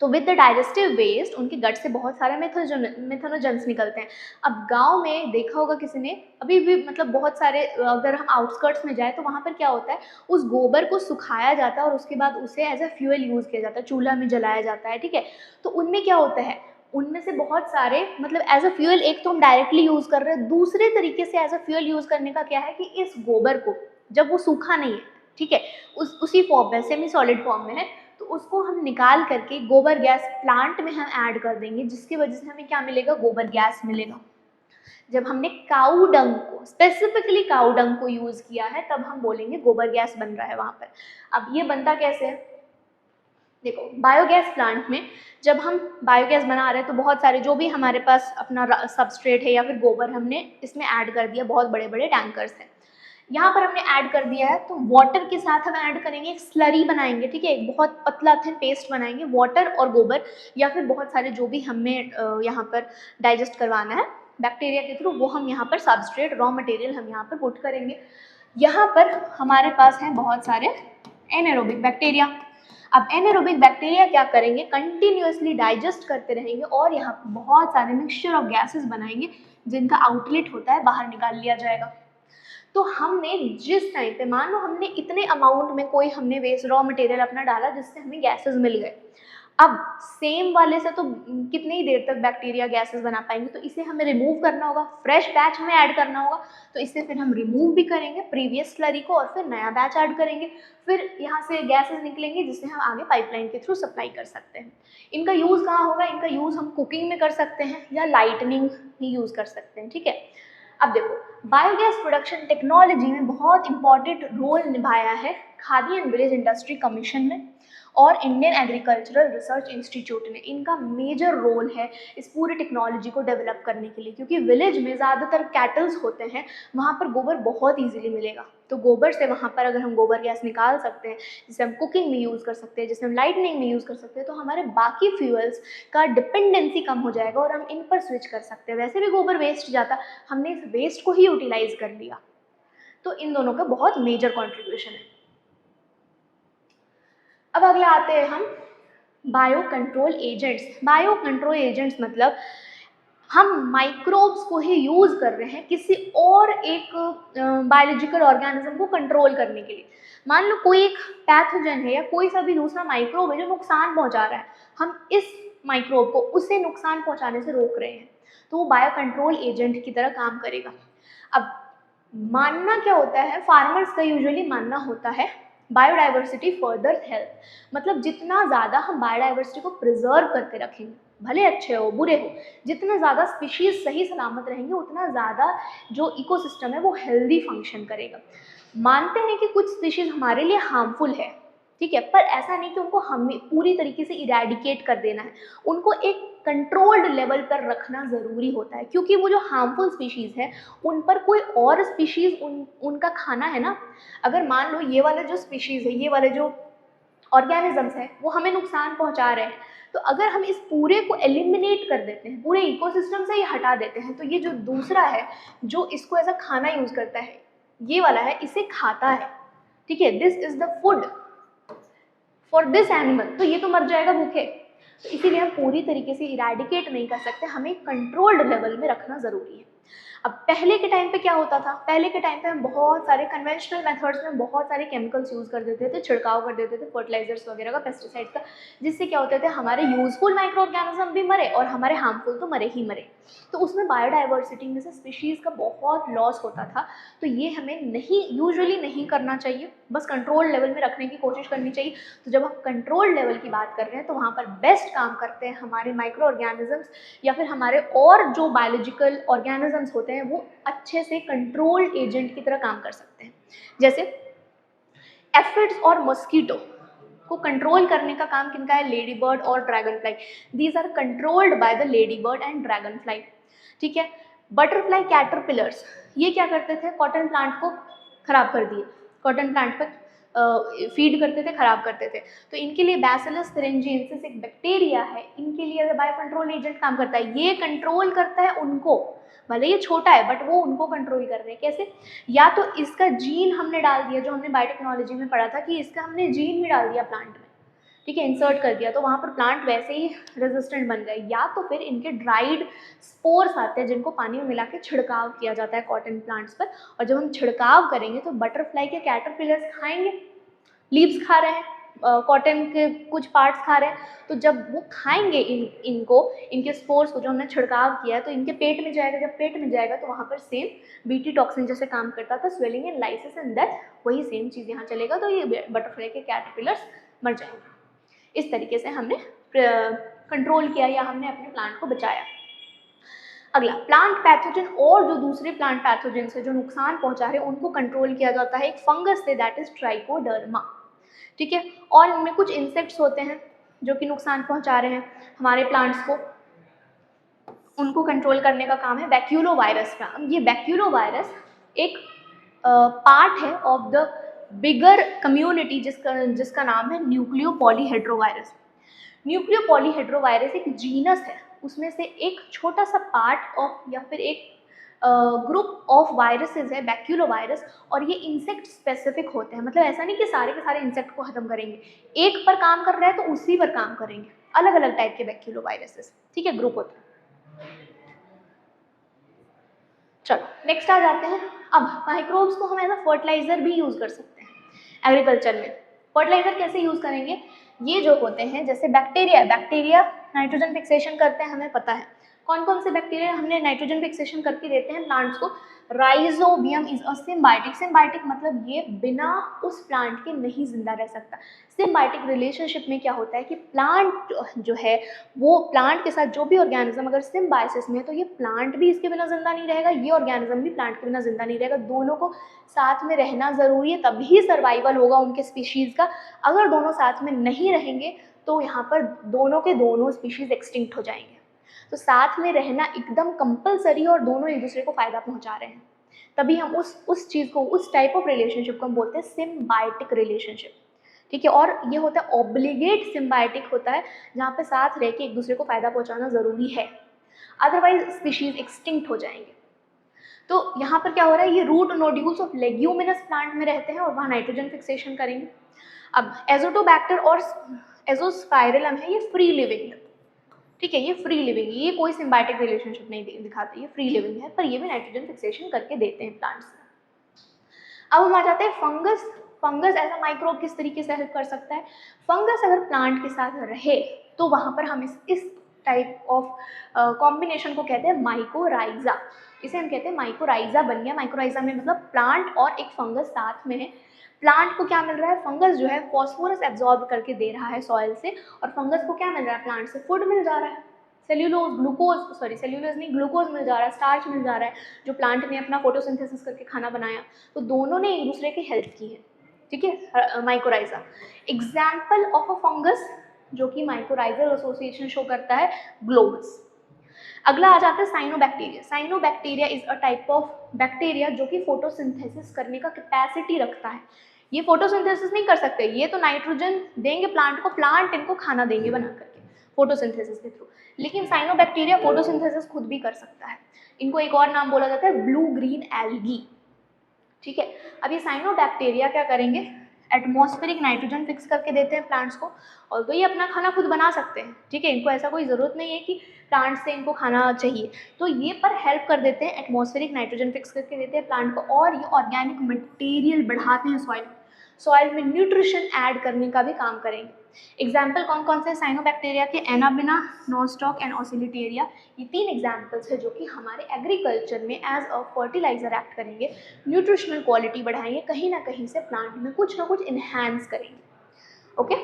तो विद द डाइजेस्टिव वेस्ट उनके गट से बहुत सारे मेथेनोजेंस निकलते हैं। अब गांव में देखा होगा किसी ने, अभी भी मतलब बहुत सारे, अगर हम आउटस्कर्ट्स में जाए तो वहाँ पर क्या होता है, उस गोबर को सुखाया जाता है और उसके बाद उसे एज अ फ्यूल यूज़ किया जाता है, चूल्हा में जलाया जाता है, ठीक है। तो उनमें क्या होता है, उनमें से बहुत सारे मतलब एज अ फ्यूल, एक तो हम डायरेक्टली यूज़ कर रहे हैं, दूसरे तरीके से एज अ फ्यूल यूज़ करने का क्या है कि इस गोबर को, जब वो सूखा नहीं है, ठीक है, उसी फॉर्म में, सेमी सॉलिड फॉर्म में है, तो उसको हम निकाल करके गोबर गैस प्लांट में हम ऐड कर देंगे, जिसकी वजह से हमें क्या मिलेगा, गोबर गैस मिलेगा। जब हमने काऊ डंग को, स्पेसिफिकली काऊ डंग को यूज़ किया है, तब हम बोलेंगे गोबर गैस बन रहा है वहाँ पर। अब ये बनता कैसे है, देखो, बायोगैस प्लांट में जब हम बायोगैस बना रहे हैं तो बहुत सारे जो भी हमारे पास अपना सबस्ट्रेट है या फिर गोबर हमने इसमें ऐड कर दिया, बहुत बड़े बड़े टैंकर्स हैं, यहाँ पर हमने ऐड कर दिया है, तो वाटर के साथ हम ऐड करेंगे, एक स्लरी बनाएंगे, ठीक है, एक बहुत पतला थिन पेस्ट बनाएंगे, वाटर और गोबर या फिर बहुत सारे जो भी हमें यहाँ पर डाइजेस्ट करवाना है बैक्टीरिया के थ्रू, वो हम यहाँ पर सबस्ट्रेट रॉ मटेरियल हम यहाँ पर पुट करेंगे। यहाँ पर हमारे पास हैं बहुत सारे एनारोबिक बैक्टीरिया। अब एनारोबिक बैक्टीरिया क्या करेंगे, कंटिन्यूअसली डाइजेस्ट करते रहेंगे और यहाँ पर बहुत सारे मिक्सचर ऑफ गैसेस बनाएंगे, जिनका आउटलेट होता है बाहर निकाल लिया जाएगा। तो हमने जिस टाइम पे, मान लो हमने इतने अमाउंट में कोई हमने वेस्ट रॉ मटेरियल अपना डाला जिससे हमें गैसेस मिल गए, अब सेम वाले से तो कितनी ही देर तक बैक्टीरिया गैसेस बना पाएंगे, तो इसे हमें रिमूव करना होगा, फ्रेश बैच हमें ऐड करना होगा, तो इससे फिर हम रिमूव भी करेंगे प्रीवियस स्लरी को और फिर नया बैच ऐड करेंगे, फिर यहाँ से गैसेस निकलेंगे जिससे हम आगे पाइपलाइन के थ्रू सप्लाई कर सकते हैं। इनका यूज़ कहाँ होगा, इनका यूज़ हम कुकिंग में कर सकते हैं या लाइटनिंग भी यूज़ कर सकते हैं, ठीक है। अब देखो, बायोगैस प्रोडक्शन टेक्नोलॉजी में बहुत इंपॉर्टेंट रोल निभाया है khadi and village industry commission ने और इंडियन एग्रीकल्चरल रिसर्च इंस्टीट्यूट ने। इनका मेजर रोल है इस पूरी टेक्नोलॉजी को डेवलप करने के लिए, क्योंकि विलेज में ज़्यादातर कैटल्स होते हैं, वहाँ पर गोबर बहुत ईजिली मिलेगा, तो गोबर से वहाँ पर अगर हम गोबर गैस निकाल सकते हैं, जिसे हम कुकिंग में यूज़ कर सकते हैं, जिसे हम लाइटनिंग में यूज़ कर सकते हैं, तो हमारे बाकी फ्यूल्स का डिपेंडेंसी कम हो जाएगा और हम इन पर स्विच कर सकते हैं। वैसे भी गोबर वेस्ट जाता, हमने इस वेस्ट को ही यूटिलाइज कर लिया, तो इन दोनों का बहुत मेजर कॉन्ट्रीब्यूशन है। अब अगला आते हैं हम bio control agents. Bio control agents मतलब हम माइक्रोब्स को ही यूज़ कर रहे हैं किसी और एक बायोलॉजिकल ऑर्गेनिज्म को कंट्रोल करने के लिए। मान लो कोई एक पैथोजन है या कोई सा भी दूसरा माइक्रोब है जो नुकसान पहुंचा रहा है, हम इस माइक्रोब को उसे नुकसान पहुंचाने से रोक रहे हैं, तो वो बायो कंट्रोल एजेंट की तरह काम करेगा। अब मानना क्या होता है, फार्मर्स का यूजुअली मानना होता है बायोडाइवर्सिटी फर्दर हेल्प, मतलब जितना ज़्यादा हम बायोडाइवर्सिटी को प्रिजर्व करके रखेंगे, भले अच्छे हो बुरे हो, जितना ज़्यादा स्पीशीज़ सही सलामत रहेंगे उतना ज़्यादा जो इकोसिस्टम है वो हेल्दी फंक्शन करेगा। मानते हैं कि कुछ स्पीशीज़ हमारे लिए हार्मफुल है, ठीक है, पर ऐसा नहीं कि उनको हमें पूरी तरीके से इरेडिकेट कर देना है, उनको एक कंट्रोल्ड लेवल पर रखना ज़रूरी होता है, क्योंकि वो जो हार्मफुल स्पीशीज़ है उन पर कोई और स्पीशीज़ उनका खाना है ना। अगर मान लो ये वाला जो स्पीशीज़ है, ये वाले जो ऑर्गेनिजम्स हैं वो हमें नुकसान पहुंचा रहे हैं, तो अगर हम इस पूरे को एलिमिनेट कर देते हैं, पूरे इकोसिस्टम से ये हटा देते हैं, तो ये जो दूसरा है जो इसको ऐसा खाना यूज़ करता है, ये वाला है, इसे खाता है, ठीक है, this is the food for this animal, तो ये तो मर जाएगा भूखे। तो इसीलिए हम पूरी तरीके से इरेडिकेट नहीं कर सकते, हमें कंट्रोल्ड लेवल में रखना ज़रूरी है। अब पहले के टाइम पे क्या होता था, पहले के टाइम पे हम बहुत सारे कन्वेंशनल मेथड्स में बहुत सारे केमिकल्स यूज़ कर देते थे, छिड़काव कर देते थे फर्टिलाइजर्स वगैरह का, पेस्टिसाइड्स का, जिससे क्या होते थे हमारे यूजफुल माइक्रो ऑर्गेनिज्म भी मरे और हमारे हार्मफुल तो मरे ही मरे। तो उसमें बायोडाइवर्सिटी में से स्पीशीज़ का बहुत लॉस होता था। तो ये हमें यूजुअली नहीं करना चाहिए, बस कंट्रोल लेवल में रखने की कोशिश करनी चाहिए। तो जब हम कंट्रोल लेवल की बात कर रहे हैं तो वहाँ पर बेस्ट काम करते हैं हमारे माइक्रो ऑर्गेनिजम्स या फिर हमारे और जो बायोलॉजिकल ऑर्गेनिजम्स होते हैं वो अच्छे से कंट्रोल एजेंट की तरह काम कर सकते हैं। जैसे एफिड्स और मॉस्किटो को कंट्रोल करने का काम किनका है, लेडी बर्ड और dragonfly. These are controlled by the ladybird and dragonfly. ठीक है, बटरफ्लाई कैटरपिलर्स ये क्या करते थे, कॉटन प्लांट को खराब कर दिए, कॉटन प्लांट पर फीड करते थे, खराब करते थे। तो इनके लिए बैसिलस thuringiensis एक बैक्टीरिया है, इनके लिए बायो कंट्रोल एजेंट काम करता है। ये कंट्रोल करता है उनको, भले ये छोटा है बट वो उनको कंट्रोल कर रहे हैं। कैसे, या तो इसका जीन हमने डाल दिया, जो हमने बायोटेक्नोलॉजी में पढ़ा था कि इसका हमने जीन ही डाल दिया प्लांट में, ठीक है, इंसर्ट कर दिया, तो वहाँ पर प्लांट वैसे ही रेजिस्टेंट बन गए। या तो फिर इनके ड्राइड स्पोर्स आते हैं जिनको पानी में मिला के छिड़काव किया जाता है कॉटन प्लांट्स पर, और जब हम छिड़काव करेंगे तो बटरफ्लाई के कैटरपिलर्स खाएंगे, लीव्स खा रहे हैं, कॉटन के कुछ पार्ट्स खा रहे हैं, तो जब वो खाएंगे इनके स्पोर्स को जो हमने छिड़काव किया है तो इनके पेट में जाएगा। जब पेट में जाएगा तो वहाँ पर सेम बीटी टॉक्सिन जैसे काम करता था, swelling and lysis and death, वही सेम चीज़ यहाँ चलेगा, तो ये बटरफ्लाई के कैटरपिलर्स मर जाएंगे। इस तरीके से हमने कंट्रोल किया या हमने अपने प्लांट को बचाया। अगला, प्लांट पैथोजन और जो दूसरे प्लांट पैथोजन से जो नुकसान पहुंचा रहे हैं उनको कंट्रोल किया जाता है एक फंगस से, दैट इज ट्राइकोडर्मा। ठीक है, और इनमें कुछ इंसेक्ट्स होते हैं जो कि नुकसान पहुंचा रहे हैं हमारे प्लांट्स को, उनको कंट्रोल करने का काम है बैक्यूलोवायरस का। ये बैक्यूलोवायरस एक पार्ट है ऑफ द बिगर कम्युनिटी जिसका नाम है न्यूक्लियो पॉलीहेड्रोवायरस। न्यूक्लियो पॉलीहेड्रोवायरस एक जीनस है, उसमें से एक छोटा सा पार्ट ऑफ या फिर एक ग्रुप ऑफ वायरसेस है बैक्यूलोवायरस, और ये इंसेक्ट स्पेसिफिक होते हैं। मतलब ऐसा नहीं कि सारे के सारे इंसेक्ट को खत्म करेंगे, एक पर काम कर रहा है तो उसी पर काम करेंगे। अलग अलग टाइप के बैक्यूलोवायरसेस, ठीक है, ग्रुप होते हैं। चलो नेक्स्ट आ जाते हैं। अब माइक्रोब्स को हम एज अ फर्टिलाइजर भी यूज कर सकते हैं एग्रीकल्चर में। फर्टिलाइजर कैसे यूज करेंगे, ये जो होते हैं जैसे बैक्टीरिया नाइट्रोजन फिक्सेशन करते हैं, हमें पता है कौन कौन से बैक्टीरिया हमने नाइट्रोजन फिक्सेशन करके देते हैं प्लांट्स को। Rhizobium is a symbiotic. Symbiotic मतलब ये बिना उस प्लांट के नहीं जिंदा रह सकता। सिम्बायोटिक रिलेशनशिप में क्या होता है कि प्लांट जो है वो प्लांट के साथ जो भी ऑर्गेनिज्म अगर सिम्बायोसिस में है तो ये प्लांट भी इसके बिना जिंदा नहीं रहेगा, ये ऑर्गेनिज्म भी प्लांट के बिना जिंदा नहीं रहेगा। दोनों को साथ में रहना ज़रूरी है, तभी सर्वाइवल होगा उनके स्पीशीज़ का। अगर दोनों साथ में नहीं रहेंगे तो यहाँ पर दोनों के दोनों स्पीशीज़ एक्सटिंक्ट हो जाएंगे। तो साथ में रहना एकदम कंपलसरी है और दोनों एक दूसरे को फ़ायदा पहुँचा रहे हैं, तभी हम उस चीज़ को, उस टाइप ऑफ रिलेशनशिप को हम बोलते हैं सिम्बायोटिक रिलेशनशिप। ठीक है, और ये होता है ऑब्लिगेट सिम्बायोटिक होता है, जहाँ पे साथ रह के एक दूसरे को फ़ायदा पहुँचाना ज़रूरी है, अदरवाइज स्पीशीज़ एक्सटिंक्ट हो जाएंगे। तो यहाँ पर क्या हो रहा है, ये root nodules of leguminous plant में रहते हैं और वहाँ नाइट्रोजन फिक्सेशन करेंगे। अब एजोटोबैक्टर और एजोस्पाइरलम है, ये फ्री लिविंग है। ठीक है, ये फ्री लिविंग, ये कोई सिम्बायोटिक रिलेशनशिप नहीं दिखाते, ये फ्री लिविंग है, पर ये भी नाइट्रोजन फिक्सेशन करके देते हैं प्लांट्स में। अब हम आ जाते हैं फंगस। फंगस ऐसा माइक्रोब किस तरीके से हेल्प कर सकता है। फंगस अगर प्लांट के साथ रहे तो वहाँ पर हम इस टाइप ऑफ कॉम्बिनेशन को कहते हैं माइकोराइजा। इसे हम कहते हैं माइकोराइजा बन गया। माइकोराइजा में मतलब प्लांट और एक फंगस साथ में है। प्लांट को क्या मिल रहा है, फंगस जो है फॉस्फोरस एब्जॉर्ब करके दे रहा है सॉइल से, और फंगस को क्या मिल रहा है, प्लांट से फूड मिल जा रहा है, सेल्यूलोज नहीं, ग्लूकोज मिल जा रहा है, स्टार्च मिल जा रहा है, जो प्लांट ने अपना फोटोसिंथेसिस करके खाना बनाया। तो दोनों ने एक दूसरे की हेल्प की है। ठीक है, mycorrhiza example of a fungus जो कि माइकोराइजल एसोसिएशन शो करता है, ग्लोबस। अगला आ जाता है cyanobacteria. Cyanobacteria is a type of bacteria जो कि फोटोसिंथेसिस करने का कैपेसिटी रखता है। ये फोटोसिंथेसिस नहीं कर सकते, ये तो नाइट्रोजन देंगे प्लांट को, प्लांट इनको खाना देंगे बना करके फोटोसिंथेसिस के थ्रू, लेकिन साइनोबैक्टीरिया फोटोसिंथेसिस खुद भी कर सकता है। इनको एक और नाम बोला जाता है ब्लू ग्रीन एल्गी। ठीक है, अब ये साइनोबैक्टीरिया क्या करेंगे, एटमॉस्फेरिक नाइट्रोजन फिक्स करके देते हैं प्लांट्स को, और तो ये अपना खाना खुद बना सकते हैं, ठीक है, इनको ऐसा कोई ज़रूरत नहीं है कि प्लांट से इनको खाना चाहिए, तो ये पर हेल्प कर देते हैं, एटमॉस्फेरिक नाइट्रोजन फिक्स करके देते हैं प्लांट को, और ये ऑर्गेनिक मटेरियल बढ़ाते हैं सॉइल में न्यूट्रिशन ऐड करने का भी काम करेंगे। एग्जाम्पल कौन कौन से साइनोबैक्टीरिया के? एनाबिना, नॉस्टॉक एंड ऑसिलिटेरिया, ये 3 एग्जाम्पल्स है जो कि हमारे एग्रीकल्चर में एज अ फर्टिलाइजर एक्ट करेंगे, न्यूट्रिशनल क्वालिटी बढ़ाएंगे, कहीं ना कहीं से प्लांट में कुछ ना कुछ इन्हांस करेंगे। ओके,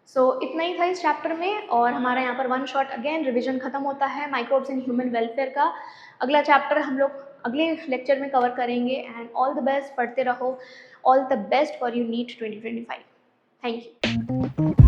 सो इतना ही था इस चैप्टर में, और हमारा यहाँ पर वन शॉट अगेन रिविजन खत्म होता है माइक्रोब्स इन ह्यूमन वेलफेयर का। अगला चैप्टर हम लोग अगले लेक्चर में कवर करेंगे, एंड ऑल द बेस्ट, पढ़ते रहो, all the best for you NEET 2025। Thank you.